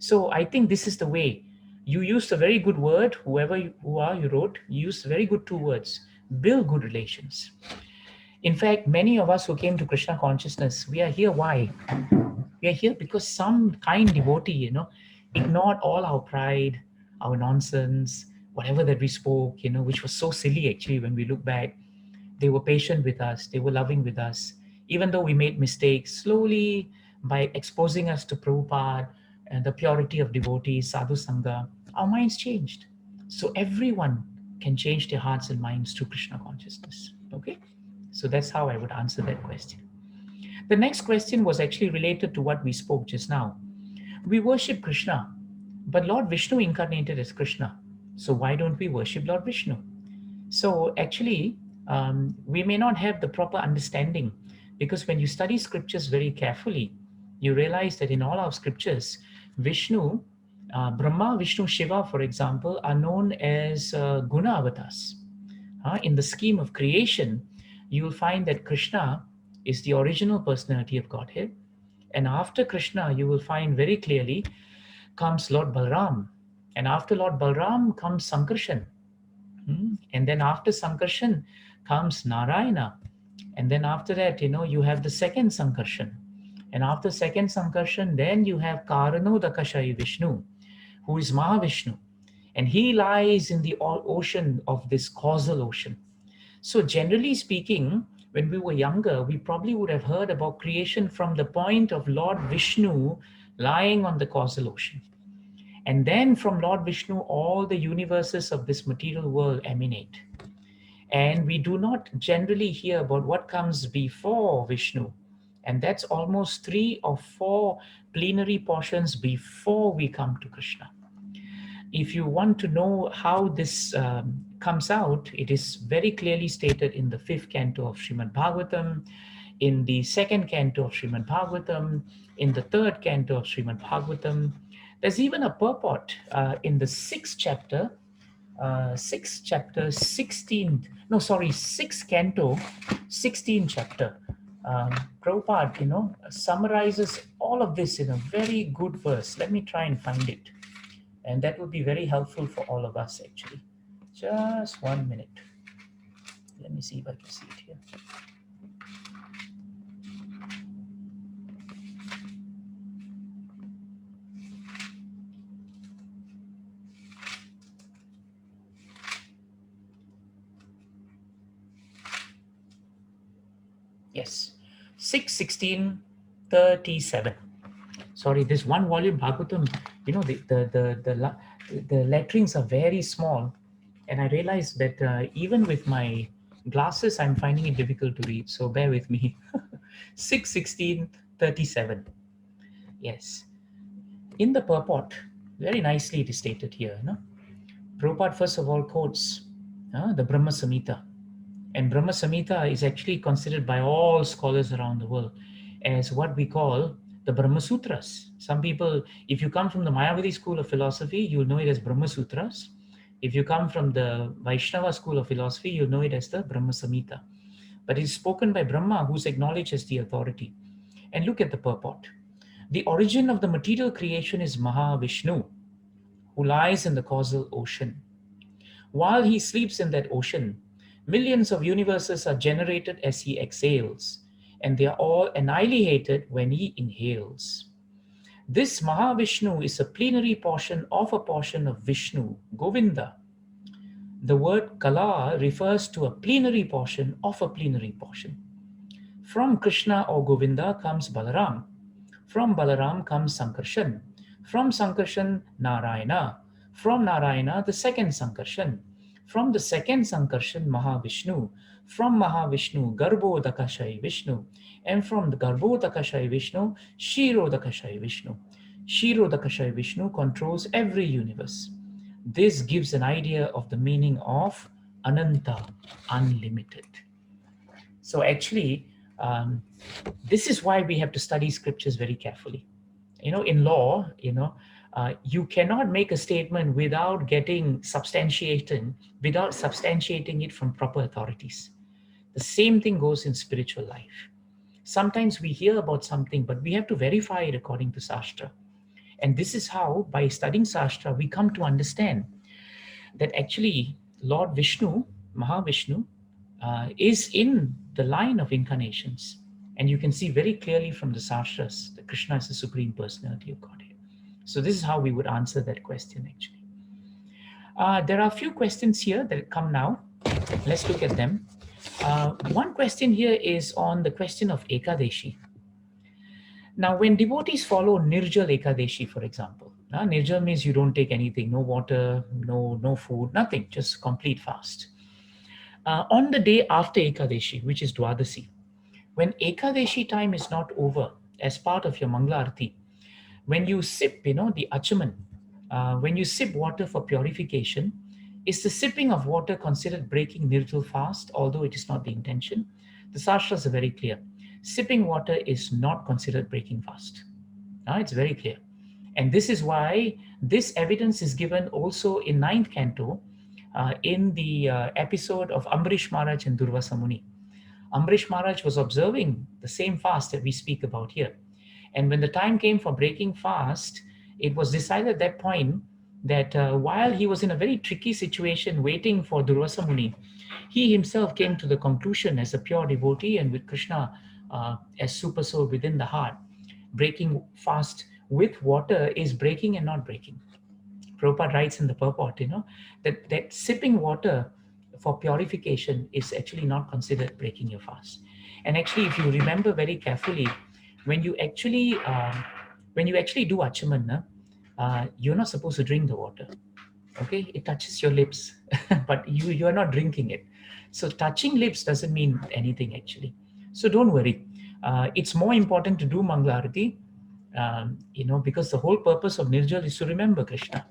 So I think this is the way. You used a very good word, whoever you wrote, you used very good two words. Build good relations. In fact, many of us who came to Krishna consciousness, we are here. Why? We are here because some kind devotee, ignored all our pride, our nonsense, whatever that we spoke, which was so silly actually when we look back. They were patient with us. They were loving with us. Even though we made mistakes, slowly by exposing us to Prabhupada and the purity of devotees, sadhu sangha, our minds changed. So everyone can change their hearts and minds to Krishna consciousness. Okay, so that's how I would answer that question. The next question was actually related to what we spoke just now. We worship Krishna, but Lord Vishnu incarnated as Krishna. So why don't we worship Lord Vishnu? So actually, we may not have the proper understanding, because when you study scriptures very carefully, you realize that in all our scriptures, Vishnu, Brahma, Vishnu, Shiva, for example, are known as guna avatars. In the scheme of creation, you will find that Krishna is the original personality of Godhead. And after Krishna, you will find very clearly comes Lord Balram. And after Lord Balram comes Sankarshan. And then after Sankarshan comes Narayana. And then after that, you have the second Sankarshan. And after second Sankarshan, then you have Karanodakashayi Vishnu, who is Mahavishnu. And he lies in the ocean of this causal ocean. So generally speaking, when we were younger, we probably would have heard about creation from the point of Lord Vishnu lying on the causal ocean. And then from Lord Vishnu, all the universes of this material world emanate. And we do not generally hear about what comes before Vishnu. And that's almost 3 or 4 plenary portions before we come to Krishna. If you want to know how this comes out, it is very clearly stated in the 5th canto of Srimad Bhagavatam, in the 2nd canto of Srimad Bhagavatam, in the 3rd canto of Srimad Bhagavatam. There's even a purport in the 6th chapter, 6th canto, 16th chapter. Prabhupada, summarizes all of this in a very good verse. Let me try and find it. And that would be very helpful for all of us, actually. Just 1 minute. Let me see if I can see it here. Yes, 6:16:37. Sorry, this one volume Bhagavatam, the letterings are very small, and I realized that even with my glasses, I'm finding it difficult to read. So bear with me. 6:16:37. Yes, in the purport, very nicely it is stated here. Prabhupada first of all quotes the Brahma Samhita. And Brahma Samhita is actually considered by all scholars around the world as what we call the Brahmasutras. Some people, if you come from the Mayavadi school of philosophy, you'll know it as Brahmasutras. If you come from the Vaishnava school of philosophy, you'll know it as the Brahma Samhita. But it's spoken by Brahma, who's acknowledged as the authority. And look at the purport. The origin of the material creation is Mahavishnu, who lies in the causal ocean. While he sleeps in that ocean, millions of universes are generated as he exhales, and they are all annihilated when he inhales. This Mahavishnu is a plenary portion of a portion of Vishnu, Govinda. The word Kala refers to a plenary portion of a plenary portion. From Krishna or Govinda comes Balaram. From Balaram comes Sankarshan. From Sankarshan, Narayana. From Narayana, the second Sankarshan. From the second Sankarshan, Mahavishnu. From Mahavishnu, Garbhodakashayi Vishnu. And from the Garbhodakashayi Vishnu, Shirodakashayi Vishnu. Shirodakashayi Vishnu controls every universe. This gives an idea of the meaning of Ananta, unlimited. So actually, this is why we have to study scriptures very carefully. In law, you cannot make a statement without substantiating it from proper authorities. The same thing goes in spiritual life. Sometimes we hear about something, but we have to verify it according to Shastra. And this is how, by studying Shastra, we come to understand that actually Lord Vishnu, Mahavishnu, is in the line of incarnations. And you can see very clearly from the Shastras that Krishna is the Supreme Personality of Godhead. So this is how we would answer that question, actually. There are a few questions here that come now. Let's look at them. One question here is on the question of Ekadeshi. Now, when devotees follow Nirjal Ekadeshi, for example, Nirjal means you don't take anything, no water, no food, nothing, just complete fast. On the day after Ekadashi, which is Dwadasi, when Ekadashi time is not over, as part of your Mangala Arati, when you sip, the achaman, when you sip water for purification, is the sipping of water considered breaking Nirjal fast, although it is not the intention? The Sastras are very clear. Sipping water is not considered breaking fast. It's very clear. And this is why this evidence is given also in ninth canto, in the episode of Ambrish Maharaj and Durvasa Muni. Ambrish Maharaj was observing the same fast that we speak about here. And when the time came for breaking fast, it was decided at that point that while he was in a very tricky situation waiting for Durvasa Muni, he himself came to the conclusion as a pure devotee and with Krishna as super soul within the heart, breaking fast with water is breaking and not breaking. Prabhupada writes in the purport, that sipping water for purification is actually not considered breaking your fast. And actually, if you remember very carefully, when you actually do achaman, you're not supposed to drink the water. Okay, it touches your lips, but you are not drinking it. So touching lips doesn't mean anything actually. So don't worry. It's more important to do Mangala Arati, because the whole purpose of Nirjal is to remember Krishna.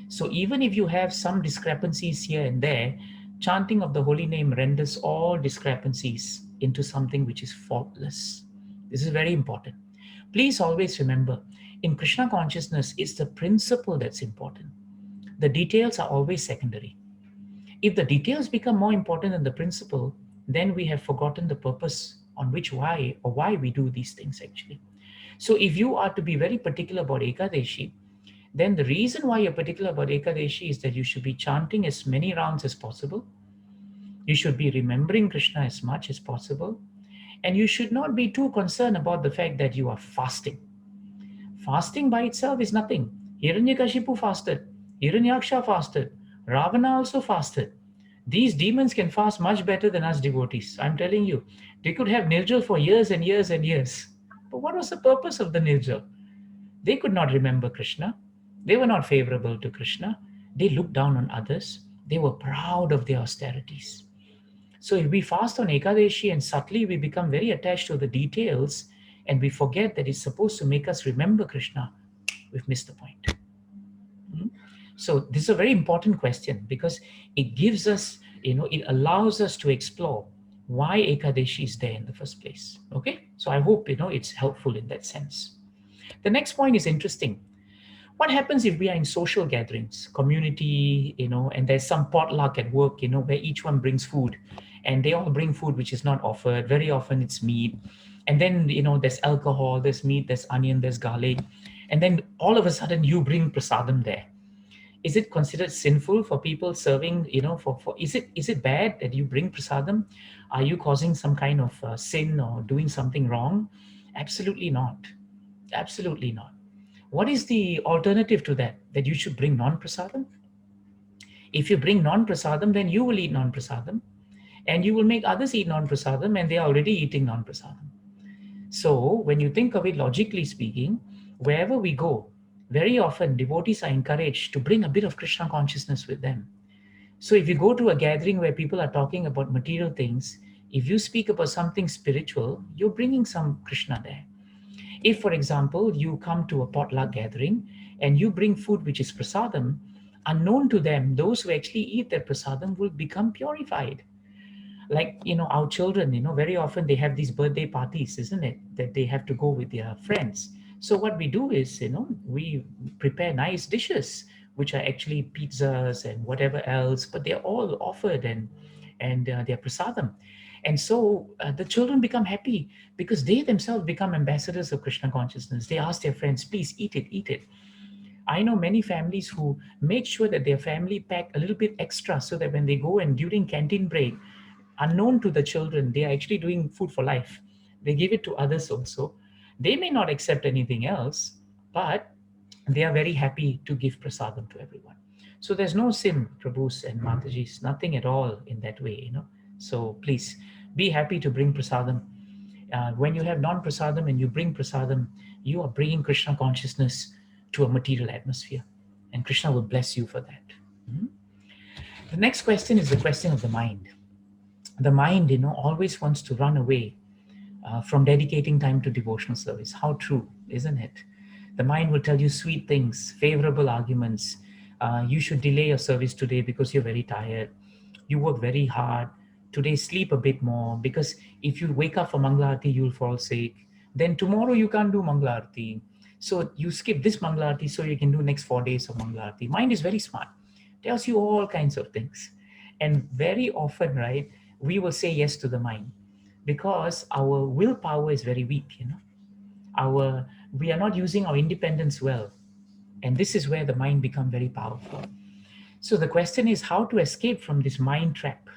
So even if you have some discrepancies here and there, chanting of the holy name renders all discrepancies into something which is faultless. This is very important. Please always remember, in Krishna consciousness, it's the principle that's important. The details are always secondary. If the details become more important than the principle, then we have forgotten the purpose on why we do these things actually. So if you are to be very particular about Ekadashi, then the reason why you're particular about Ekadashi is that you should be chanting as many rounds as possible. You should be remembering Krishna as much as possible. And you should not be too concerned about the fact that you are fasting. Fasting by itself is nothing. Hiranyakashipu fasted. Hiranyaksha fasted. Ravana also fasted. These demons can fast much better than us devotees. I'm telling you, they could have Nirjal for years and years and years. But what was the purpose of the Nirjal? They could not remember Krishna. They were not favorable to Krishna. They looked down on others. They were proud of their austerities. So if we fast on Ekadashi and subtly we become very attached to the details and we forget that it's supposed to make us remember Krishna, we've missed the point. So this is a very important question because it gives us, it allows us to explore why Ekadashi is there in the first place. Okay, so I hope it's helpful in that sense. The next point is interesting. What happens if we are in social gatherings, community, and there's some potluck at work, where each one brings food and they all bring food which is not offered. Very often it's meat. And then, there's alcohol, there's meat, there's onion, there's garlic. And then all of a sudden you bring prasadam there. Is it considered sinful for people serving, is it bad that you bring prasadam? Are you causing some kind of sin or doing something wrong? Absolutely not. Absolutely not. What is the alternative to that? That you should bring non-prasadam? If you bring non-prasadam, then you will eat non-prasadam and you will make others eat non-prasadam and they are already eating non-prasadam. So when you think of it logically speaking, wherever we go, very often devotees are encouraged to bring a bit of Krishna consciousness with them. So if you go to a gathering where people are talking about material things, if you speak about something spiritual, you're bringing some Krishna there. If, for example, you come to a potluck gathering and you bring food which is prasadam, unknown to them, those who actually eat that prasadam will become purified. Like, our children, very often they have these birthday parties, isn't it? That they have to go with their friends. So what we do is, we prepare nice dishes, which are actually pizzas and whatever else, but they're all offered and they're prasadam. And so the children become happy because they themselves become ambassadors of Krishna consciousness. They ask their friends, please eat it, eat it. I know many families who make sure that their family pack a little bit extra so that when they go and during canteen break, unknown to the children, they are actually doing food for life. They give it to others also. They may not accept anything else, but they are very happy to give prasadam to everyone. So there's no sin, Prabhus and Matajis, nothing at all in that way, So please be happy to bring prasadam. When you have non-prasadam and you bring prasadam, you are bringing Krishna consciousness to a material atmosphere. And Krishna will bless you for that. Mhm. The next question is the question of the mind. The mind, always wants to run away from dedicating time to devotional service. How true, isn't it? The mind will tell you sweet things, favorable arguments. You should delay your service today because you're very tired. You work very hard. Today, sleep a bit more because if you wake up for Mangalarti, you'll fall sick. Then tomorrow you can't do Mangalarti. So you skip this Mangalarti so you can do next 4 days of Mangalarti. Mind is very smart. Tells you all kinds of things. And very often, right, we will say yes to the mind because our willpower is very weak. We are not using our independence well, and this is where the mind becomes very powerful. So the question is how to escape from this mind trap,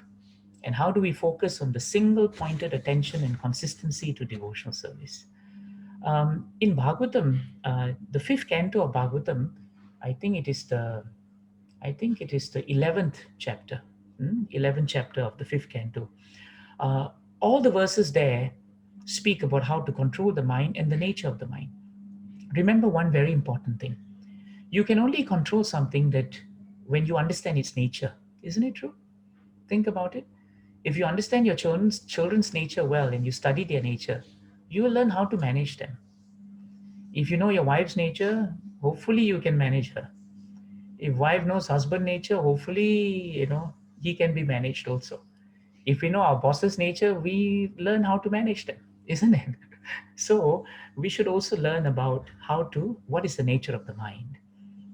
and how do we focus on the single pointed attention and consistency to devotional service. In Bhagavatam, the fifth canto of Bhagavatam, I think it is the 11th chapter, 11th chapter of the fifth canto. All the verses there speak about how to control the mind and the nature of the mind. Remember one very important thing. You can only control something that when you understand its nature. Isn't it true? Think about it. If you understand your children's nature well and you study their nature, you will learn how to manage them. If you know your wife's nature, hopefully you can manage her. If wife knows husband nature, hopefully, he can be managed also. If we know our boss's nature, we learn how to manage them, isn't it? So we should also learn about what is the nature of the mind.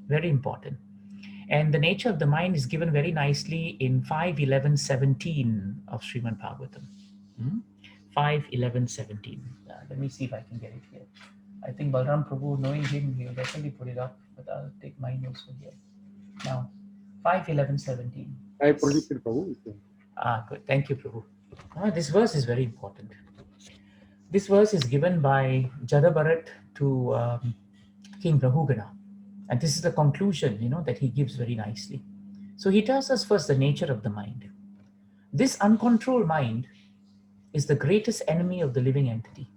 Very important. And the nature of the mind is given very nicely in 5:11:17 of Srimad Bhagavatam. 5:11:17. Let me see if I can get it here. I think Balram Prabhu, knowing him, he'll definitely put it up, but I'll take mine also here. Now, 5:11:17. I projected, Prabhu. Good. Thank you, Prabhu. This verse is very important. This verse is given by Jadabharat to King Rahugana. And this is the conclusion, that he gives very nicely. So he tells us first the nature of the mind. This uncontrolled mind is the greatest enemy of the living entity.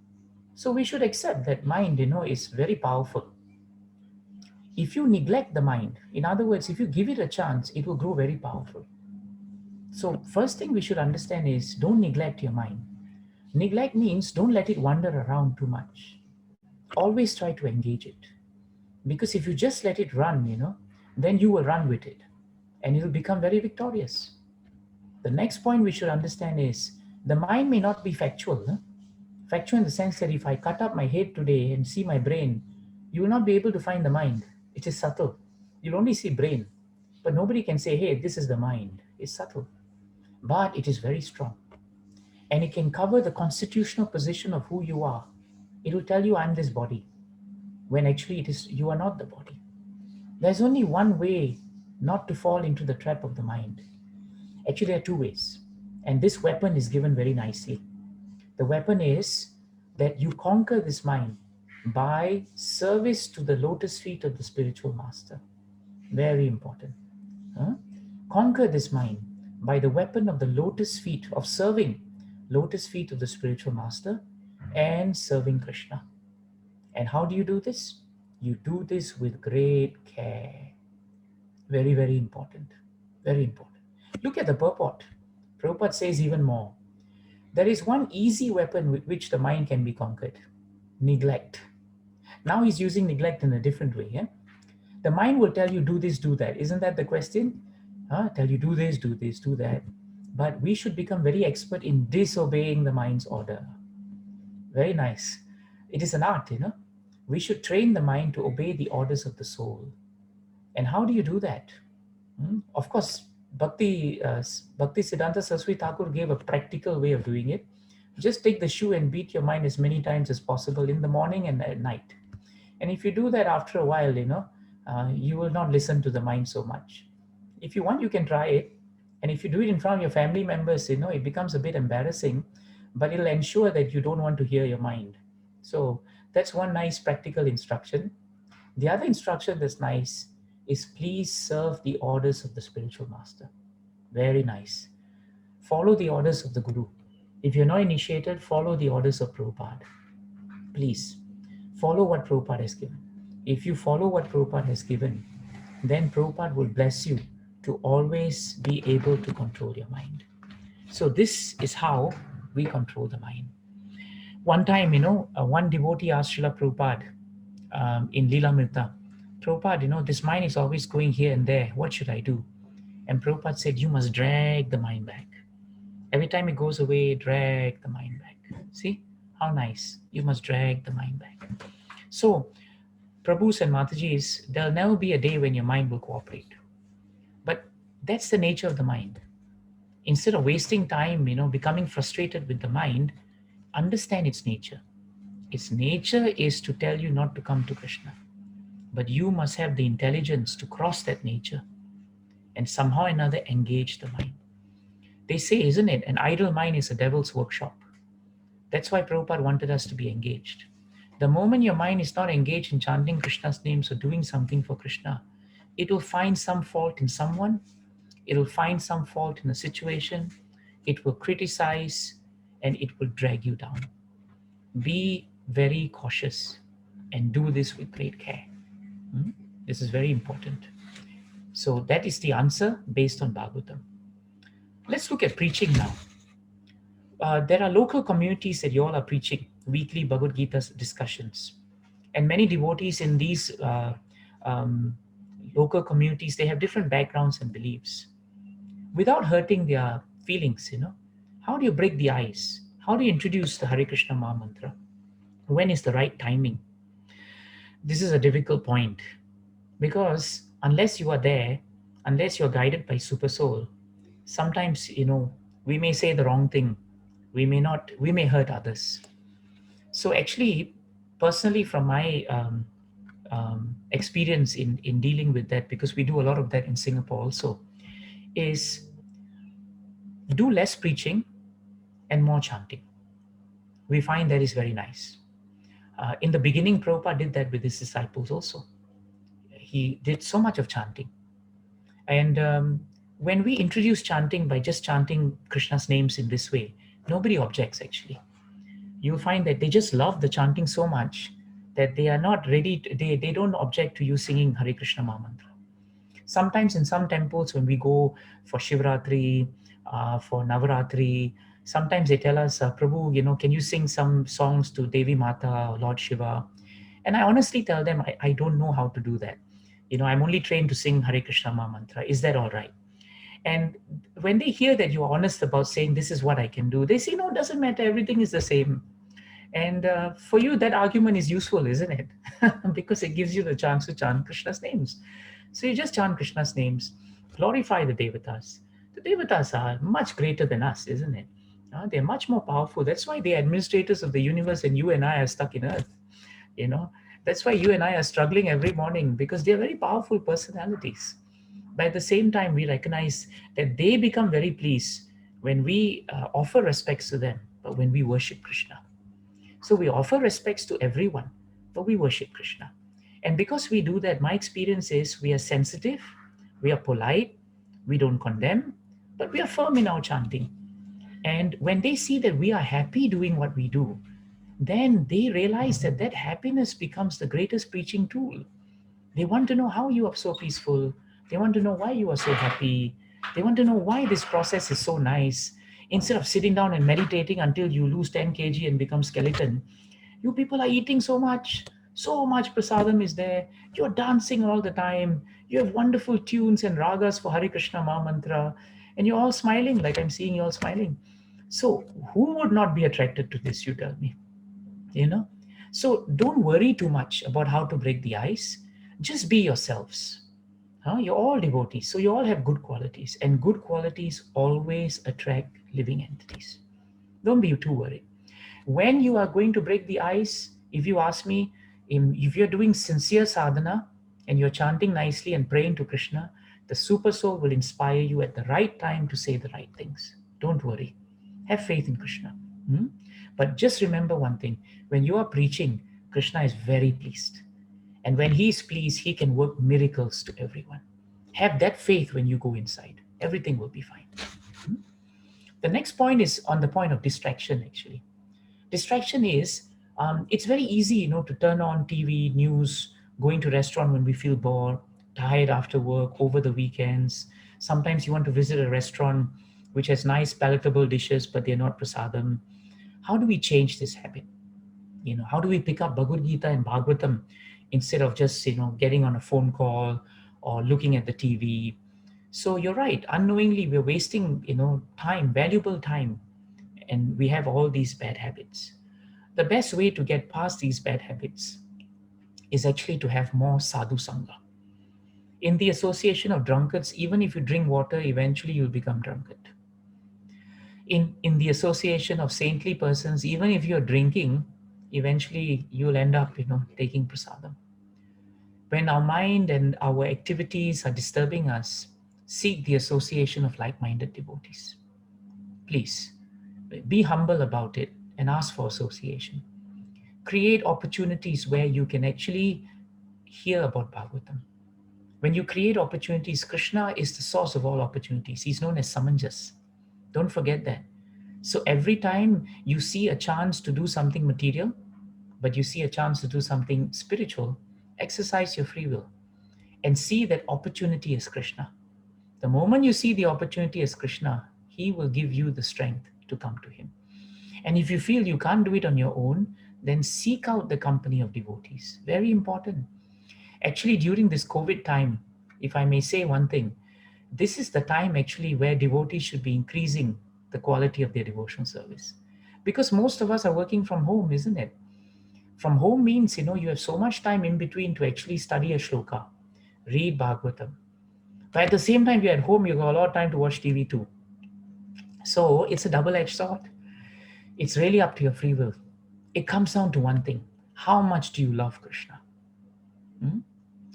So we should accept that mind, is very powerful. If you neglect the mind, in other words, if you give it a chance, it will grow very powerful. So first thing we should understand is don't neglect your mind. Neglect means don't let it wander around too much. Always try to engage it. Because if you just let it run, then you will run with it and it will become very victorious. The next point we should understand is the mind may not be factual. Factual in the sense that if I cut up my head today and see my brain, you will not be able to find the mind. It is subtle. You'll only see brain. But nobody can say, hey, this is the mind. It's subtle. But it is very strong. And it can cover the constitutional position of who you are. It will tell you, I'm this body. When actually you are not the body. There's only one way not to fall into the trap of the mind. Actually, there are two ways. And this weapon is given very nicely. The weapon is that you conquer this mind by service to the lotus feet of the spiritual master. Very important. Conquer this mind by the weapon of the lotus feet, of serving lotus feet of the spiritual master and serving Krishna. And how do you do this? You do this with great care. Very, very important. Very important. Look at the purport. Prabhupada says even more. There is one easy weapon with which the mind can be conquered. Neglect. Now he's using neglect in a different way. Yeah? The mind will tell you, do this, do that. Isn't that the question? Tell you, do this, do this, do that. But we should become very expert in disobeying the mind's order. Very nice. It is an art, We should train the mind to obey the orders of the soul. And how do you do that? Of course, Bhakti Siddhanta Saraswati Thakur gave a practical way of doing it. Just take the shoe and beat your mind as many times as possible in the morning and at night. And if you do that after a while, you will not listen to the mind so much. If you want, you can try it. And if you do it in front of your family members, it becomes a bit embarrassing, but it'll ensure that you don't want to hear your mind. So that's one nice practical instruction. The other instruction that's nice is please serve the orders of the spiritual master. Very nice. Follow the orders of the Guru. If you're not initiated, follow the orders of Prabhupada. Please, follow what Prabhupada has given. if you follow what Prabhupada has given, then Prabhupada will bless you to always be able to control your mind. So this is how we control the mind. One time, one devotee asked Srila Prabhupada in Leelamrita, Prabhupada, this mind is always going here and there. What should I do? And Prabhupada said, you must drag the mind back. Every time it goes away, drag the mind back. See how nice. You must drag the mind back. So, Prabhus and Matajis, there'll never be a day when your mind will cooperate. But that's the nature of the mind. Instead of wasting time, becoming frustrated with the mind, understand its nature. Its nature is to tell you not to come to Krishna. But you must have the intelligence to cross that nature and somehow or another engage the mind. They say, isn't it, an idle mind is a devil's workshop. That's why Prabhupada wanted us to be engaged. The moment your mind is not engaged in chanting Krishna's names or doing something for Krishna, it will find some fault in someone, it will find some fault in a situation, it will criticize, and it will drag you down. Be very cautious and do this with great care. This is very important. So that is the answer based on Bhagavatam. Let's look at preaching now. There are local communities that you all are preaching weekly Bhagavad Gita discussions. And many devotees in these local communities, they have different backgrounds and beliefs. Without hurting their feelings, how do you break the ice? How do you introduce the Hare Krishna Maha Mantra? When is the right timing? This is a difficult point because unless you are there, unless you're guided by Super Soul, sometimes, we may say the wrong thing. We may hurt others. So actually, personally, from my experience in dealing with that, because we do a lot of that in Singapore also, is do less preaching and more chanting. We find that is very nice. In the beginning, Prabhupada did that with his disciples also. He did so much of chanting. And when we introduce chanting by just chanting Krishna's names in this way, nobody objects actually. You'll find that they just love the chanting so much that they are not ready, they don't object to you singing Hare Krishna Maha Mantra. Sometimes in some temples when we go for Shivratri, for Navaratri, sometimes they tell us, Prabhu, can you sing some songs to Devi Mata or Lord Shiva? And I honestly tell them, I don't know how to do that. I'm only trained to sing Hare Krishna Maha Mantra. Is that all right? And when they hear that you're honest about saying, this is what I can do, they say, no, it doesn't matter. Everything is the same. And for you, that argument is useful, isn't it? Because it gives you the chance to chant Krishna's names. So you just chant Krishna's names, glorify the Devatas. The Devatas are much greater than us, isn't it? They're much more powerful. That's why they're administrators of the universe and you and I are stuck in earth. That's why you and I are struggling every morning, because they're very powerful personalities. But at the same time, we recognize that they become very pleased when we offer respects to them, but when we worship Krishna. So we offer respects to everyone, but we worship Krishna. And because we do that, my experience is we are sensitive, we are polite, we don't condemn, but we are firm in our chanting. And when they see that we are happy doing what we do, then they realize that that happiness becomes the greatest preaching tool. They want to know how you are so peaceful. They want to know why you are so happy. They want to know why this process is so nice. Instead of sitting down and meditating until you lose 10 kg and become skeleton, you people are eating so much prasadam is there. You're dancing all the time. You have wonderful tunes and ragas for Hare Krishna Maha Mantra, and you're all smiling, like I'm seeing you all smiling. So who would not be attracted to this, you tell me? So don't worry too much about how to break the ice. Just be yourselves. You're all devotees, so you all have good qualities, and good qualities always attract living entities. Don't be too worried. When you are going to break the ice, if you ask me, if you're doing sincere sadhana and you're chanting nicely and praying to Krishna, the Super Soul will inspire you at the right time to say the right things. Don't worry. Have faith in Krishna. But just remember one thing. When you are preaching, Krishna is very pleased. And when he is pleased, he can work miracles to everyone. Have that faith when you go inside. Everything will be fine. The next point is on the point of distraction, actually. Distraction is, it's very easy, to turn on TV, news, going to restaurant when we feel bored, tired after work, over the weekends. Sometimes you want to visit a restaurant which has nice palatable dishes, but they're not prasadam. How do we change this habit? How do we pick up Bhagavad Gita and Bhagavatam instead of just, getting on a phone call or looking at the TV? So you're right. Unknowingly, we're wasting, time, valuable time, and we have all these bad habits. The best way to get past these bad habits is actually to have more sadhu sangha. In the association of drunkards, even if you drink water, eventually you'll become drunkard. In the association of saintly persons, even if you're drinking, eventually you'll end up, taking prasadam. When our mind and our activities are disturbing us, seek the association of like-minded devotees. Please, be humble about it and ask for association. Create opportunities where you can actually hear about Bhagavatam. When you create opportunities, Krishna is the source of all opportunities. He's known as Samanjas. Don't forget that. So every time you see a chance to do something material, but you see a chance to do something spiritual, exercise your free will and see that opportunity as Krishna. The moment you see the opportunity as Krishna, he will give you the strength to come to him. And if you feel you can't do it on your own, then seek out the company of devotees. Very important. Actually, during this COVID time, if I may say one thing, this is the time actually where devotees should be increasing the quality of their devotional service. Because most of us are working from home, isn't it? From home means, you have so much time in between to actually study a shloka, read Bhagavatam. But at the same time, you're at home, you've got a lot of time to watch TV too. So it's a double-edged sword. It's really up to your free will. It comes down to one thing. How much do you love Krishna?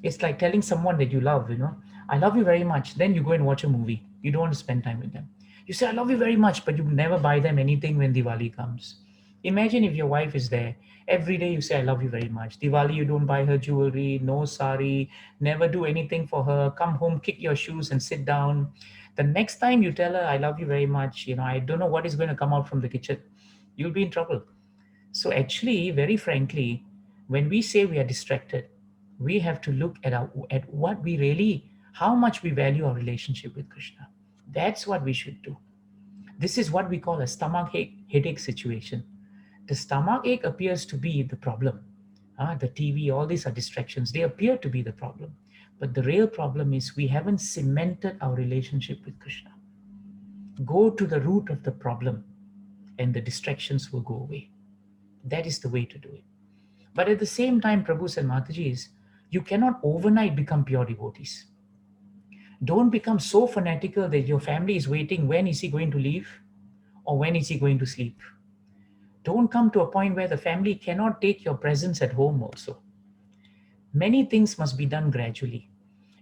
It's like telling someone that you love, I love you very much. Then you go and watch a movie. You don't want to spend time with them. You say, I love you very much, but you never buy them anything when Diwali comes. Imagine if your wife is there. Every day you say, I love you very much. Diwali, you don't buy her jewelry, no sari, never do anything for her. Come home, kick your shoes and sit down. The next time you tell her, I love you very much, I don't know what is going to come out from the kitchen. You'll be in trouble. So actually, very frankly, when we say we are distracted, we have to look at what we really, how much we value our relationship with Krishna. That's what we should do. This is what we call a stomach headache situation. The stomach ache appears to be the problem. The TV, all these are distractions. They appear to be the problem. But the real problem is we haven't cemented our relationship with Krishna. Go to the root of the problem and the distractions will go away. That is the way to do it. But at the same time, Prabhus and Matajis, you cannot overnight become pure devotees. Don't become so fanatical that your family is waiting, when is he going to leave or when is he going to sleep. Don't come to a point where the family cannot take your presence at home also. Many things must be done gradually.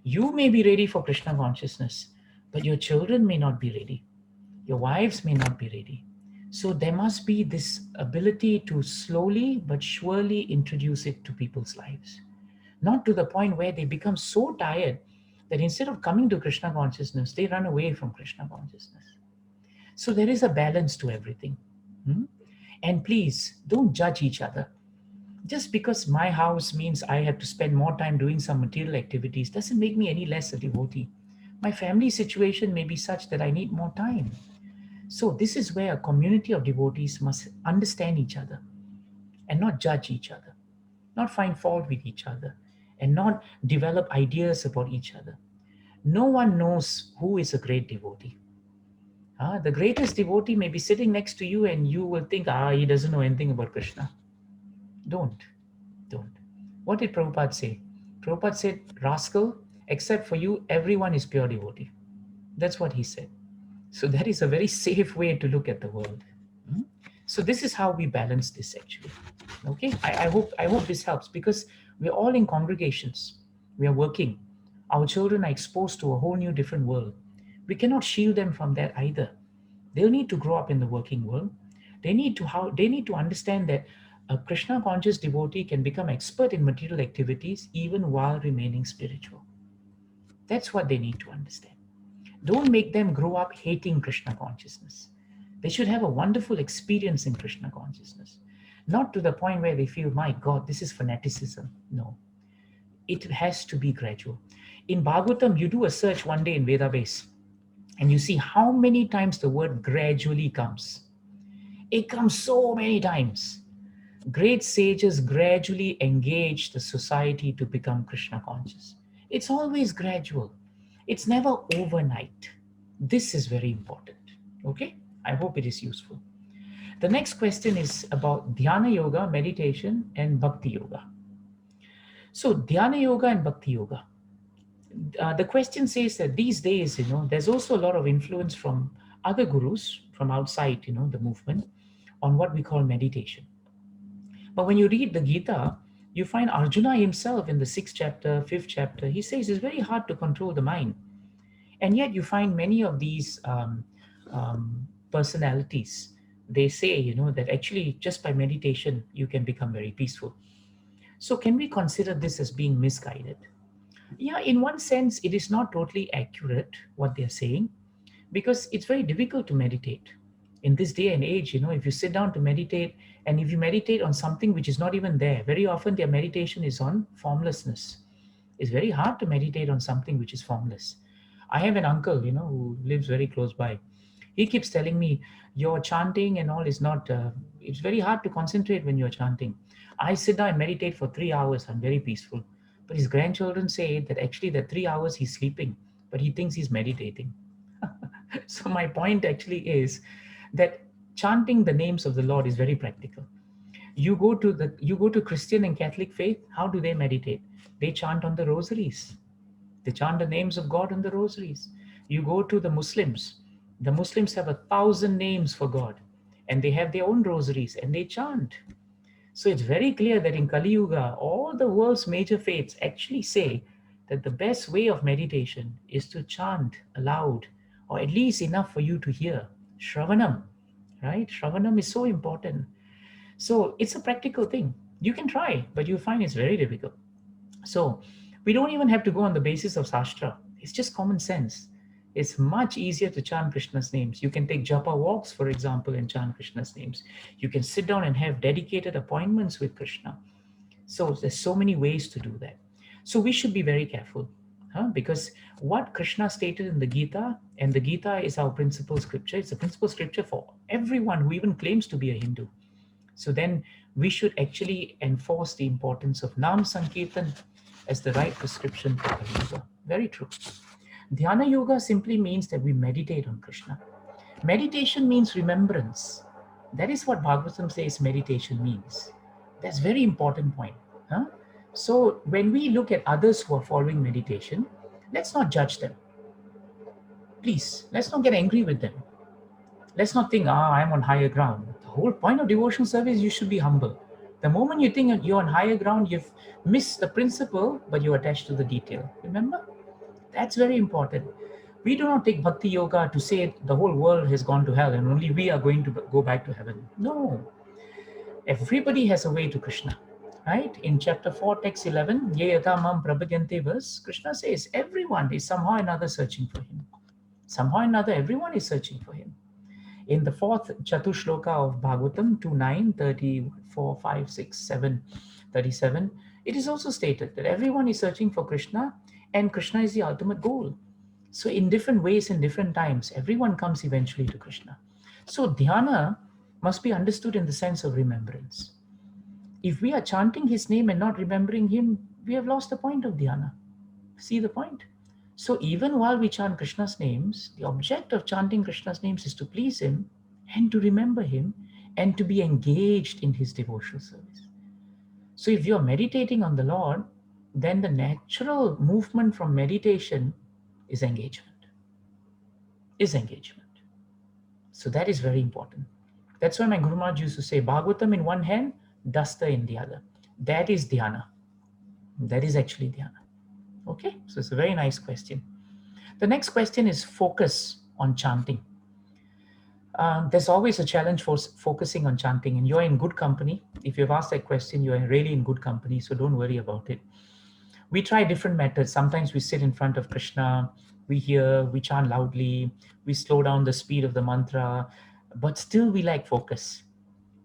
You may be ready for Krishna consciousness, but your children may not be ready. Your wives may not be ready. So there must be this ability to slowly but surely introduce it to people's lives. Not to the point where they become so tired that instead of coming to Krishna consciousness, they run away from Krishna consciousness. So there is a balance to everything. And please, don't judge each other. Just because my house means I have to spend more time doing some material activities doesn't make me any less a devotee. My family situation may be such that I need more time. So this is where a community of devotees must understand each other and not judge each other, not find fault with each other, and not develop ideas about each other. No one knows who is a great devotee. The greatest devotee may be sitting next to you and you will think, he doesn't know anything about Krishna. Don't. What did Prabhupada say? Prabhupada said, rascal, except for you, everyone is pure devotee. That's what he said. So that is a very safe way to look at the world. So this is how we balance this actually. Okay, I hope this helps, because we're all in congregations. We are working. Our children are exposed to a whole new different world. We cannot shield them from that either. They'll need to grow up in the working world. They need to understand that a Krishna conscious devotee can become expert in material activities even while remaining spiritual. That's what they need to understand. Don't make them grow up hating Krishna consciousness. They should have a wonderful experience in Krishna consciousness. Not to the point where they feel, my God, this is fanaticism. No. it has to be gradual. In Bhagavatam, you do a search one day in Vedabase, and you see how many times the word gradually comes. It comes so many times. Great sages gradually engage the society to become Krishna conscious. It's always gradual. It's never overnight. This is very important. Okay? I hope it is useful. The next question is about Dhyana Yoga, meditation, and Bhakti Yoga. So, Dhyana Yoga and Bhakti Yoga. The question says that these days, there's also a lot of influence from other gurus from outside, the movement on what we call meditation. But when you read the Gita, you find Arjuna himself in the 6th chapter, 5th chapter, he says it's very hard to control the mind. And yet you find many of these personalities, they say, that actually just by meditation, you can become very peaceful. So can we consider this as being misguided? Yeah, in one sense, it is not totally accurate what they're saying, because it's very difficult to meditate. In this day and age, if you sit down to meditate, and if you meditate on something which is not even there, very often their meditation is on formlessness. It's very hard to meditate on something which is formless. I have an uncle, who lives very close by. He keeps telling me, your chanting and all is not, it's very hard to concentrate when you're chanting. I sit down and meditate for 3 hours, I'm very peaceful. But his grandchildren say that actually that 3 hours he's sleeping, but he thinks he's meditating. So my point actually is that chanting the names of the Lord is very practical. You go to Christian and Catholic faith, how do they meditate? They chant on the rosaries. They chant the names of God on the rosaries. You go to the Muslims have 1,000 names for God, and they have their own rosaries and they chant. So it's very clear that in Kali Yuga, all the world's major faiths actually say that the best way of meditation is to chant aloud, or at least enough for you to hear. Shravanam, right? Shravanam is so important. So it's a practical thing. You can try, but you find it's very difficult. So we don't even have to go on the basis of Shastra. It's just common sense. It's much easier to chant Krishna's names. You can take japa walks, for example, and chant Krishna's names. You can sit down and have dedicated appointments with Krishna. So there's so many ways to do that. So we should be very careful, because what Krishna stated in the Gita, and the Gita is our principal scripture, it's a principal scripture for everyone who even claims to be a Hindu. So then we should actually enforce the importance of Nam Sankirtan as the right prescription for Kali Yuga. Very true. Dhyana Yoga simply means that we meditate on Krishna. Meditation means remembrance. That is what Bhagavatam says meditation means. That's a very important point. So when we look at others who are following meditation, let's not judge them. Please, let's not get angry with them. Let's not think, I'm on higher ground. The whole point of devotional service, you should be humble. The moment you think you're on higher ground, you've missed the principle, but you're attached to the detail. Remember? That's very important. We do not take Bhakti Yoga to say the whole world has gone to hell and only we are going to go back to heaven. No. Everybody has a way to Krishna. Right? In chapter 4, text 11, Ye yata mam prabhadyante verse, Krishna says everyone is somehow or another searching for him. Somehow or another, everyone is searching for him. In the 4th Chatushloka of Bhagavatam, 2:9, 34, 5, 6, 7, 37, it is also stated that everyone is searching for Krishna, and Krishna is the ultimate goal. So in different ways, in different times, everyone comes eventually to Krishna. So dhyana must be understood in the sense of remembrance. If we are chanting his name and not remembering him, we have lost the point of dhyana. See the point? So even while we chant Krishna's names, the object of chanting Krishna's names is to please him and to remember him and to be engaged in his devotional service. So if you're meditating on the Lord, then the natural movement from meditation is engagement. So that is very important. That's why my Guru Maharaj used to say, Bhagavatam in one hand, Dasta in the other. That is dhyana. That is actually dhyana. Okay, so it's a very nice question. The next question is focus on chanting. There's always a challenge for focusing on chanting, and you're in good company. If you've asked that question, you're really in good company, so don't worry about it. We try different methods. Sometimes we sit in front of Krishna, we hear, we chant loudly, we slow down the speed of the mantra, but still we lack focus.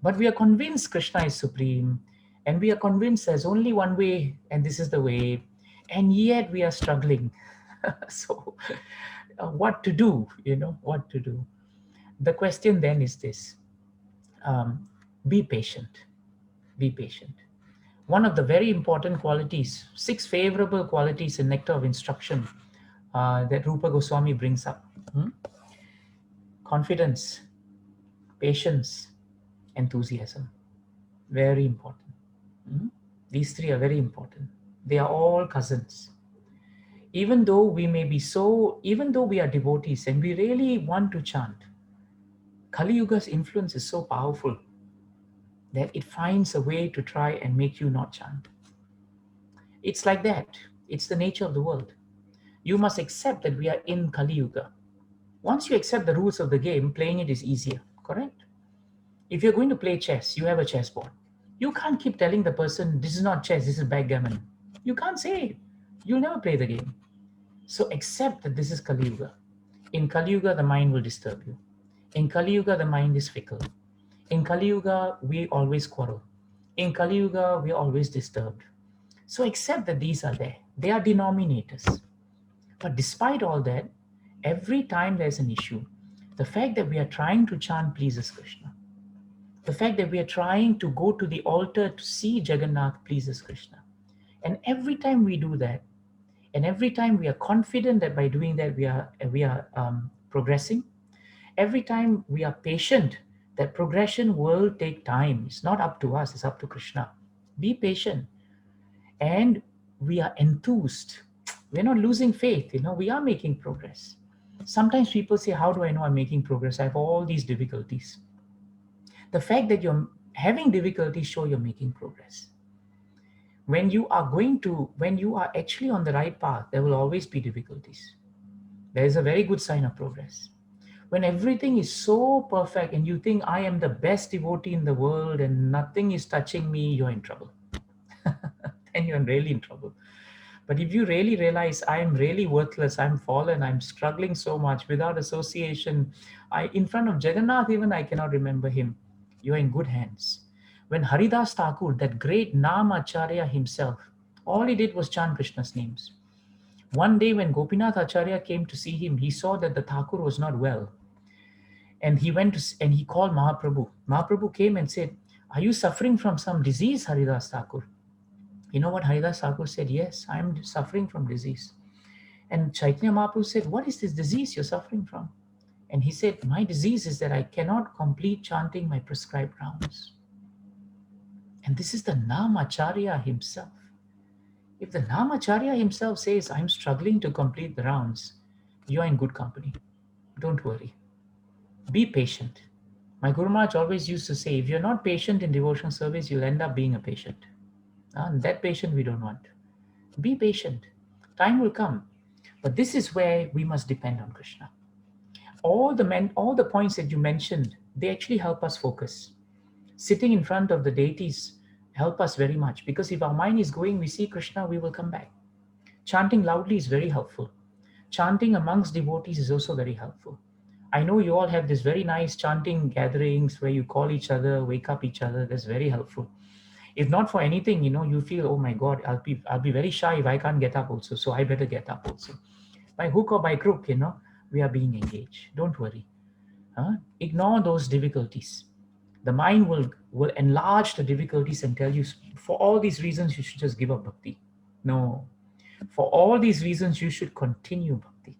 But we are convinced Krishna is supreme, And we are convinced there's only one way, and this is the way, and yet we are struggling. So, what to do? What to do? The question then is this: be patient. Be patient. One of the very important qualities, 6 favorable qualities in Nectar of Instruction that Rupa Goswami brings up: confidence, patience, enthusiasm. Very important. These 3 are very important. They are all cousins. Even though even though we are devotees and we really want to chant, Kali Yuga's influence is so powerful that it finds a way to try and make you not chant. It's like that. It's the nature of the world. You must accept that we are in Kali Yuga. Once you accept the rules of the game, playing it is easier, correct? If you're going to play chess, you have a chessboard. You can't keep telling the person, this is not chess, this is backgammon. You can't say it. You'll never play the game. So accept that this is Kali Yuga. In Kali Yuga, the mind will disturb you. In Kali Yuga, the mind is fickle. In Kali Yuga, we always quarrel. In Kali Yuga, we are always disturbed. So accept that these are there. They are denominators. But despite all that, every time there's an issue, the fact that we are trying to chant pleases Krishna. The fact that we are trying to go to the altar to see Jagannath pleases Krishna. And every time we do that, and every time we are confident that by doing that we are progressing, every time we are patient that progression will take time. It's not up to us, it's up to Krishna. Be patient. And we are enthused. We're not losing faith, we are making progress. Sometimes people say, how do I know I'm making progress? I have all these difficulties. The fact that you're having difficulties show you're making progress. When you are actually on the right path, there will always be difficulties. There is a very good sign of progress. When everything is so perfect and you think I am the best devotee in the world and nothing is touching me, you're in trouble. Then you're really in trouble. But if you really realize I am really worthless, I'm fallen, I'm struggling so much without association, in front of Jagannath even I cannot remember him, you're in good hands. When Haridas Thakur, that great Nama Acharya himself, all he did was chant Krishna's names. One day when Gopinath Acharya came to see him, he saw that the Thakur was not well. And he he called Mahaprabhu. Mahaprabhu came and said, are you suffering from some disease, Haridas Thakur? You know what Haridas Thakur said? Yes, I am suffering from disease. And Chaitanya Mahaprabhu said, what is this disease you're suffering from? And he said, my disease is that I cannot complete chanting my prescribed rounds. And this is the Namacharya himself. If the Namacharya himself says, I'm struggling to complete the rounds, you are in good company. Don't worry. Be patient. My Guru Maharaj always used to say, if you're not patient in devotional service, you'll end up being a patient. And that patient we don't want. Be patient. Time will come. But this is where we must depend on Krishna. All the points that you mentioned, they actually help us focus. Sitting in front of the deities help us very much, because if our mind is going, we see Krishna, we will come back. Chanting loudly is very helpful. Chanting amongst devotees is also very helpful. I know you all have this very nice chanting gatherings where you call each other, wake up each other. That's very helpful. If not for anything, you feel, oh my God, I'll be very shy if I can't get up also. So I better get up also. By hook or by crook, we are being engaged. Don't worry. Ignore those difficulties. The mind will enlarge the difficulties and tell you, for all these reasons, you should just give up bhakti. No. For all these reasons, you should continue bhakti.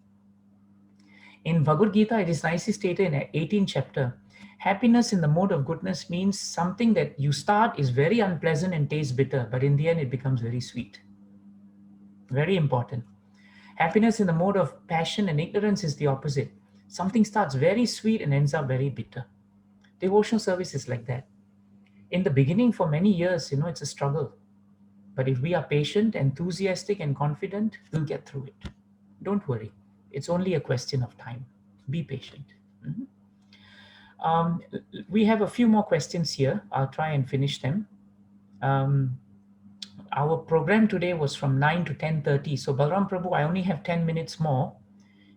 In Bhagavad Gita, it is nicely stated in 18th chapter, happiness in the mode of goodness means something that you start is very unpleasant and tastes bitter, but in the end it becomes very sweet. Very important. Happiness in the mode of passion and ignorance is the opposite. Something starts very sweet and ends up very bitter. Devotional service is like that. In the beginning, for many years, it's a struggle. But if we are patient, enthusiastic, and confident, we'll get through it. Don't worry. It's only a question of time. Be patient. We have a few more questions here. I'll try and finish them. Our program today was from 9 to 10:30. So Balram Prabhu, I only have 10 minutes more.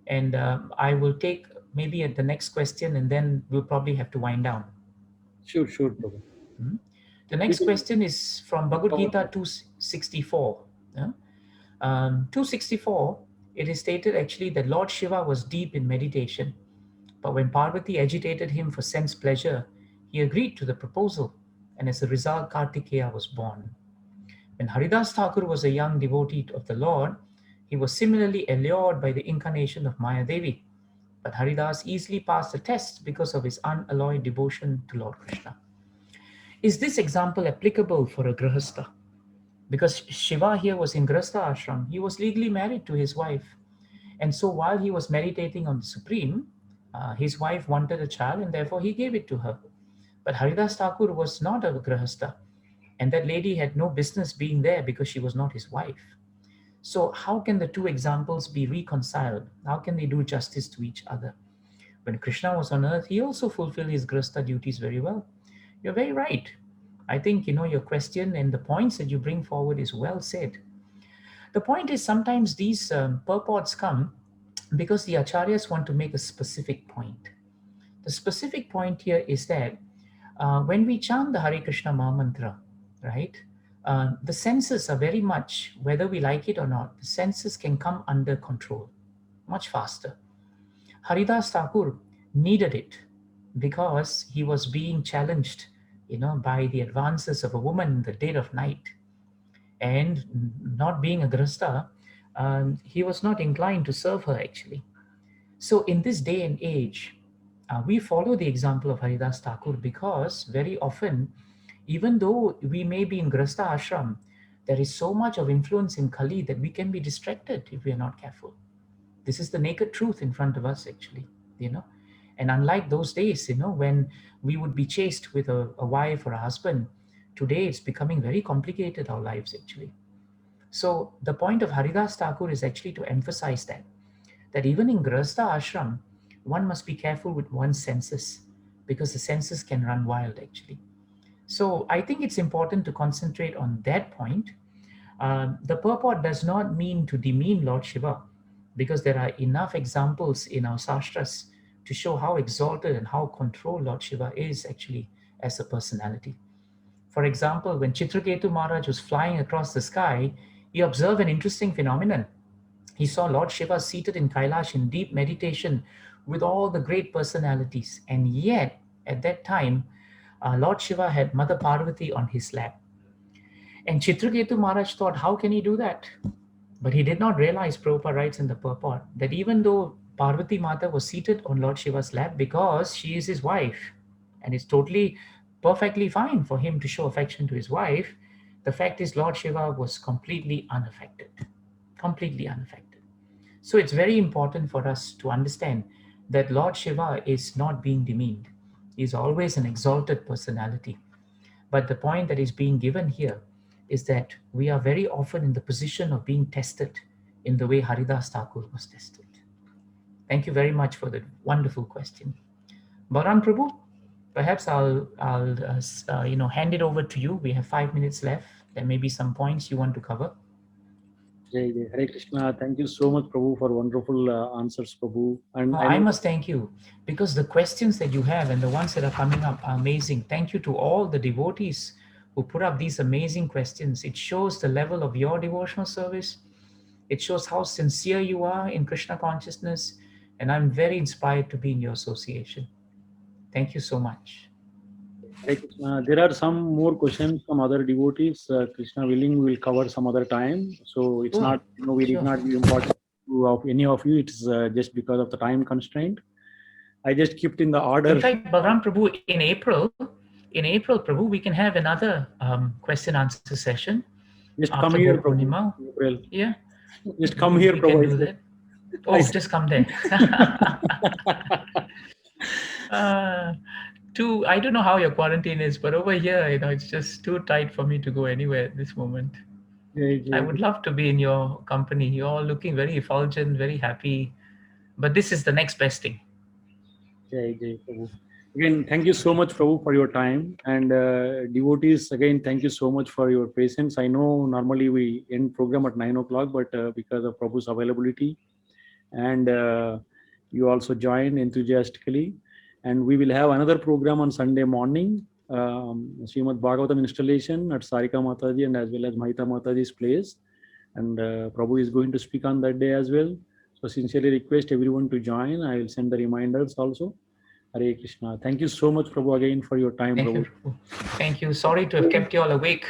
And I will take maybe at the next question, and then we'll probably have to wind down. Sure, Prabhu. The next question is from Bhagavad Gita 264. 264, it is stated actually that Lord Shiva was deep in meditation, but when Parvati agitated him for sense pleasure, he agreed to the proposal, and as a result, Kartikeya was born. When Haridas Thakur was a young devotee of the Lord, he was similarly allured by the incarnation of Maya Devi, but Haridas easily passed the test because of his unalloyed devotion to Lord Krishna. Is this example applicable for a Grihastha? Because Shiva here was in Grihastha ashram, he was legally married to his wife. And so while he was meditating on the Supreme, his wife wanted a child and therefore he gave it to her. But Haridas Thakur was not a Grihastha, and that lady had no business being there because she was not his wife. So how can the two examples be reconciled? How can they do justice to each other? When Krishna was on earth, he also fulfilled his Grihastha duties very well. You're very right. I think, your question and the points that you bring forward is well said. The point is sometimes these purports come because the acharyas want to make a specific point. The specific point here is that when we chant the Hare Krishna Maha Mantra, right, the senses are very much, whether we like it or not, the senses can come under control much faster. Haridas Thakur needed it because he was being challenged, by the advances of a woman in the dead of night. And not being a Grihastha, he was not inclined to serve her actually. So in this day and age, we follow the example of Haridas Thakur because very often, even though we may be in Grihastha ashram, there is so much of influence in Kali that we can be distracted if we are not careful. This is the naked truth in front of us actually, And unlike those days, when we would be chased with a wife or a husband, today it's becoming very complicated, our lives actually. So the point of Haridas Thakur is actually to emphasize that even in Grihastha ashram, one must be careful with one's senses because the senses can run wild actually. So I think it's important to concentrate on that point. The purport does not mean to demean Lord Shiva because there are enough examples in our sastras to show how exalted and how controlled Lord Shiva is actually as a personality. For example, when Chitraketu Maharaj was flying across the sky, he observed an interesting phenomenon. He saw Lord Shiva seated in Kailash in deep meditation with all the great personalities. And yet, at that time, Lord Shiva had Mother Parvati on his lap. And Chitraketu Maharaj thought, how can he do that? But he did not realize, Prabhupada writes in the purport, that even though Parvati Mata was seated on Lord Shiva's lap because she is his wife, and it's totally perfectly fine for him to show affection to his wife, the fact is Lord Shiva was completely unaffected. Completely unaffected. So it's very important for us to understand that Lord Shiva is not being demeaned. He's always an exalted personality. But the point that is being given here is that we are very often in the position of being tested in the way Haridas Thakur was tested. Thank you very much for the wonderful question. Balaram Prabhu, perhaps I'll hand it over to you. We have 5 minutes left. There may be some points you want to cover. Jai Jai. Hare Krishna. Thank you so much, Prabhu, for wonderful answers, Prabhu. And I must thank you because the questions that you have and the ones that are coming up are amazing. Thank you to all the devotees who put up these amazing questions. It shows the level of your devotional service. It shows how sincere you are in Krishna consciousness. And I'm very inspired to be in your association. Thank you so much. Hare Krishna. There are some more questions from other devotees. Krishna willing, we will cover some other time. So it's not, we did not give importance to any of you. It's just because of the time constraint. I just kept in the order. In fact, Balaram Prabhu, in April, Prabhu, we can have another question answer session. Just come here, Prabhu. April. Yeah. Just come here, Prabhu. Can do that. Oh, just come there. I don't know how your quarantine is, but over here, it's just too tight for me to go anywhere at this moment. I would love to be in your company. You're all looking very effulgent, very happy. But this is the next best thing. Jai Jai Prabhu. Again, thank you so much, Prabhu, for your time. And devotees, again, thank you so much for your patience. I know normally we end program at 9 o'clock, but because of Prabhu's availability and you also joined enthusiastically. And we will have another program on Sunday morning Srimad Bhagavatam installation at Sarika Mataji and as well as Mahita Mataji's place. And Prabhu is going to speak on that day as well. So sincerely request everyone to join. I will send the reminders also. Hare Krishna. Thank you so much, Prabhu, again for your time, Thank Prabhu. you. Thank you. Sorry to have kept you all awake.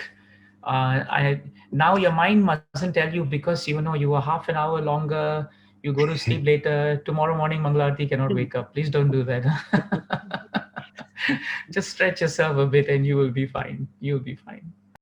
Now your mind mustn't tell you because you were half an hour longer. You go to sleep later. Tomorrow morning, Mangalarti cannot wake up. Please don't do that. Just stretch yourself a bit, and you will be fine. You will be fine.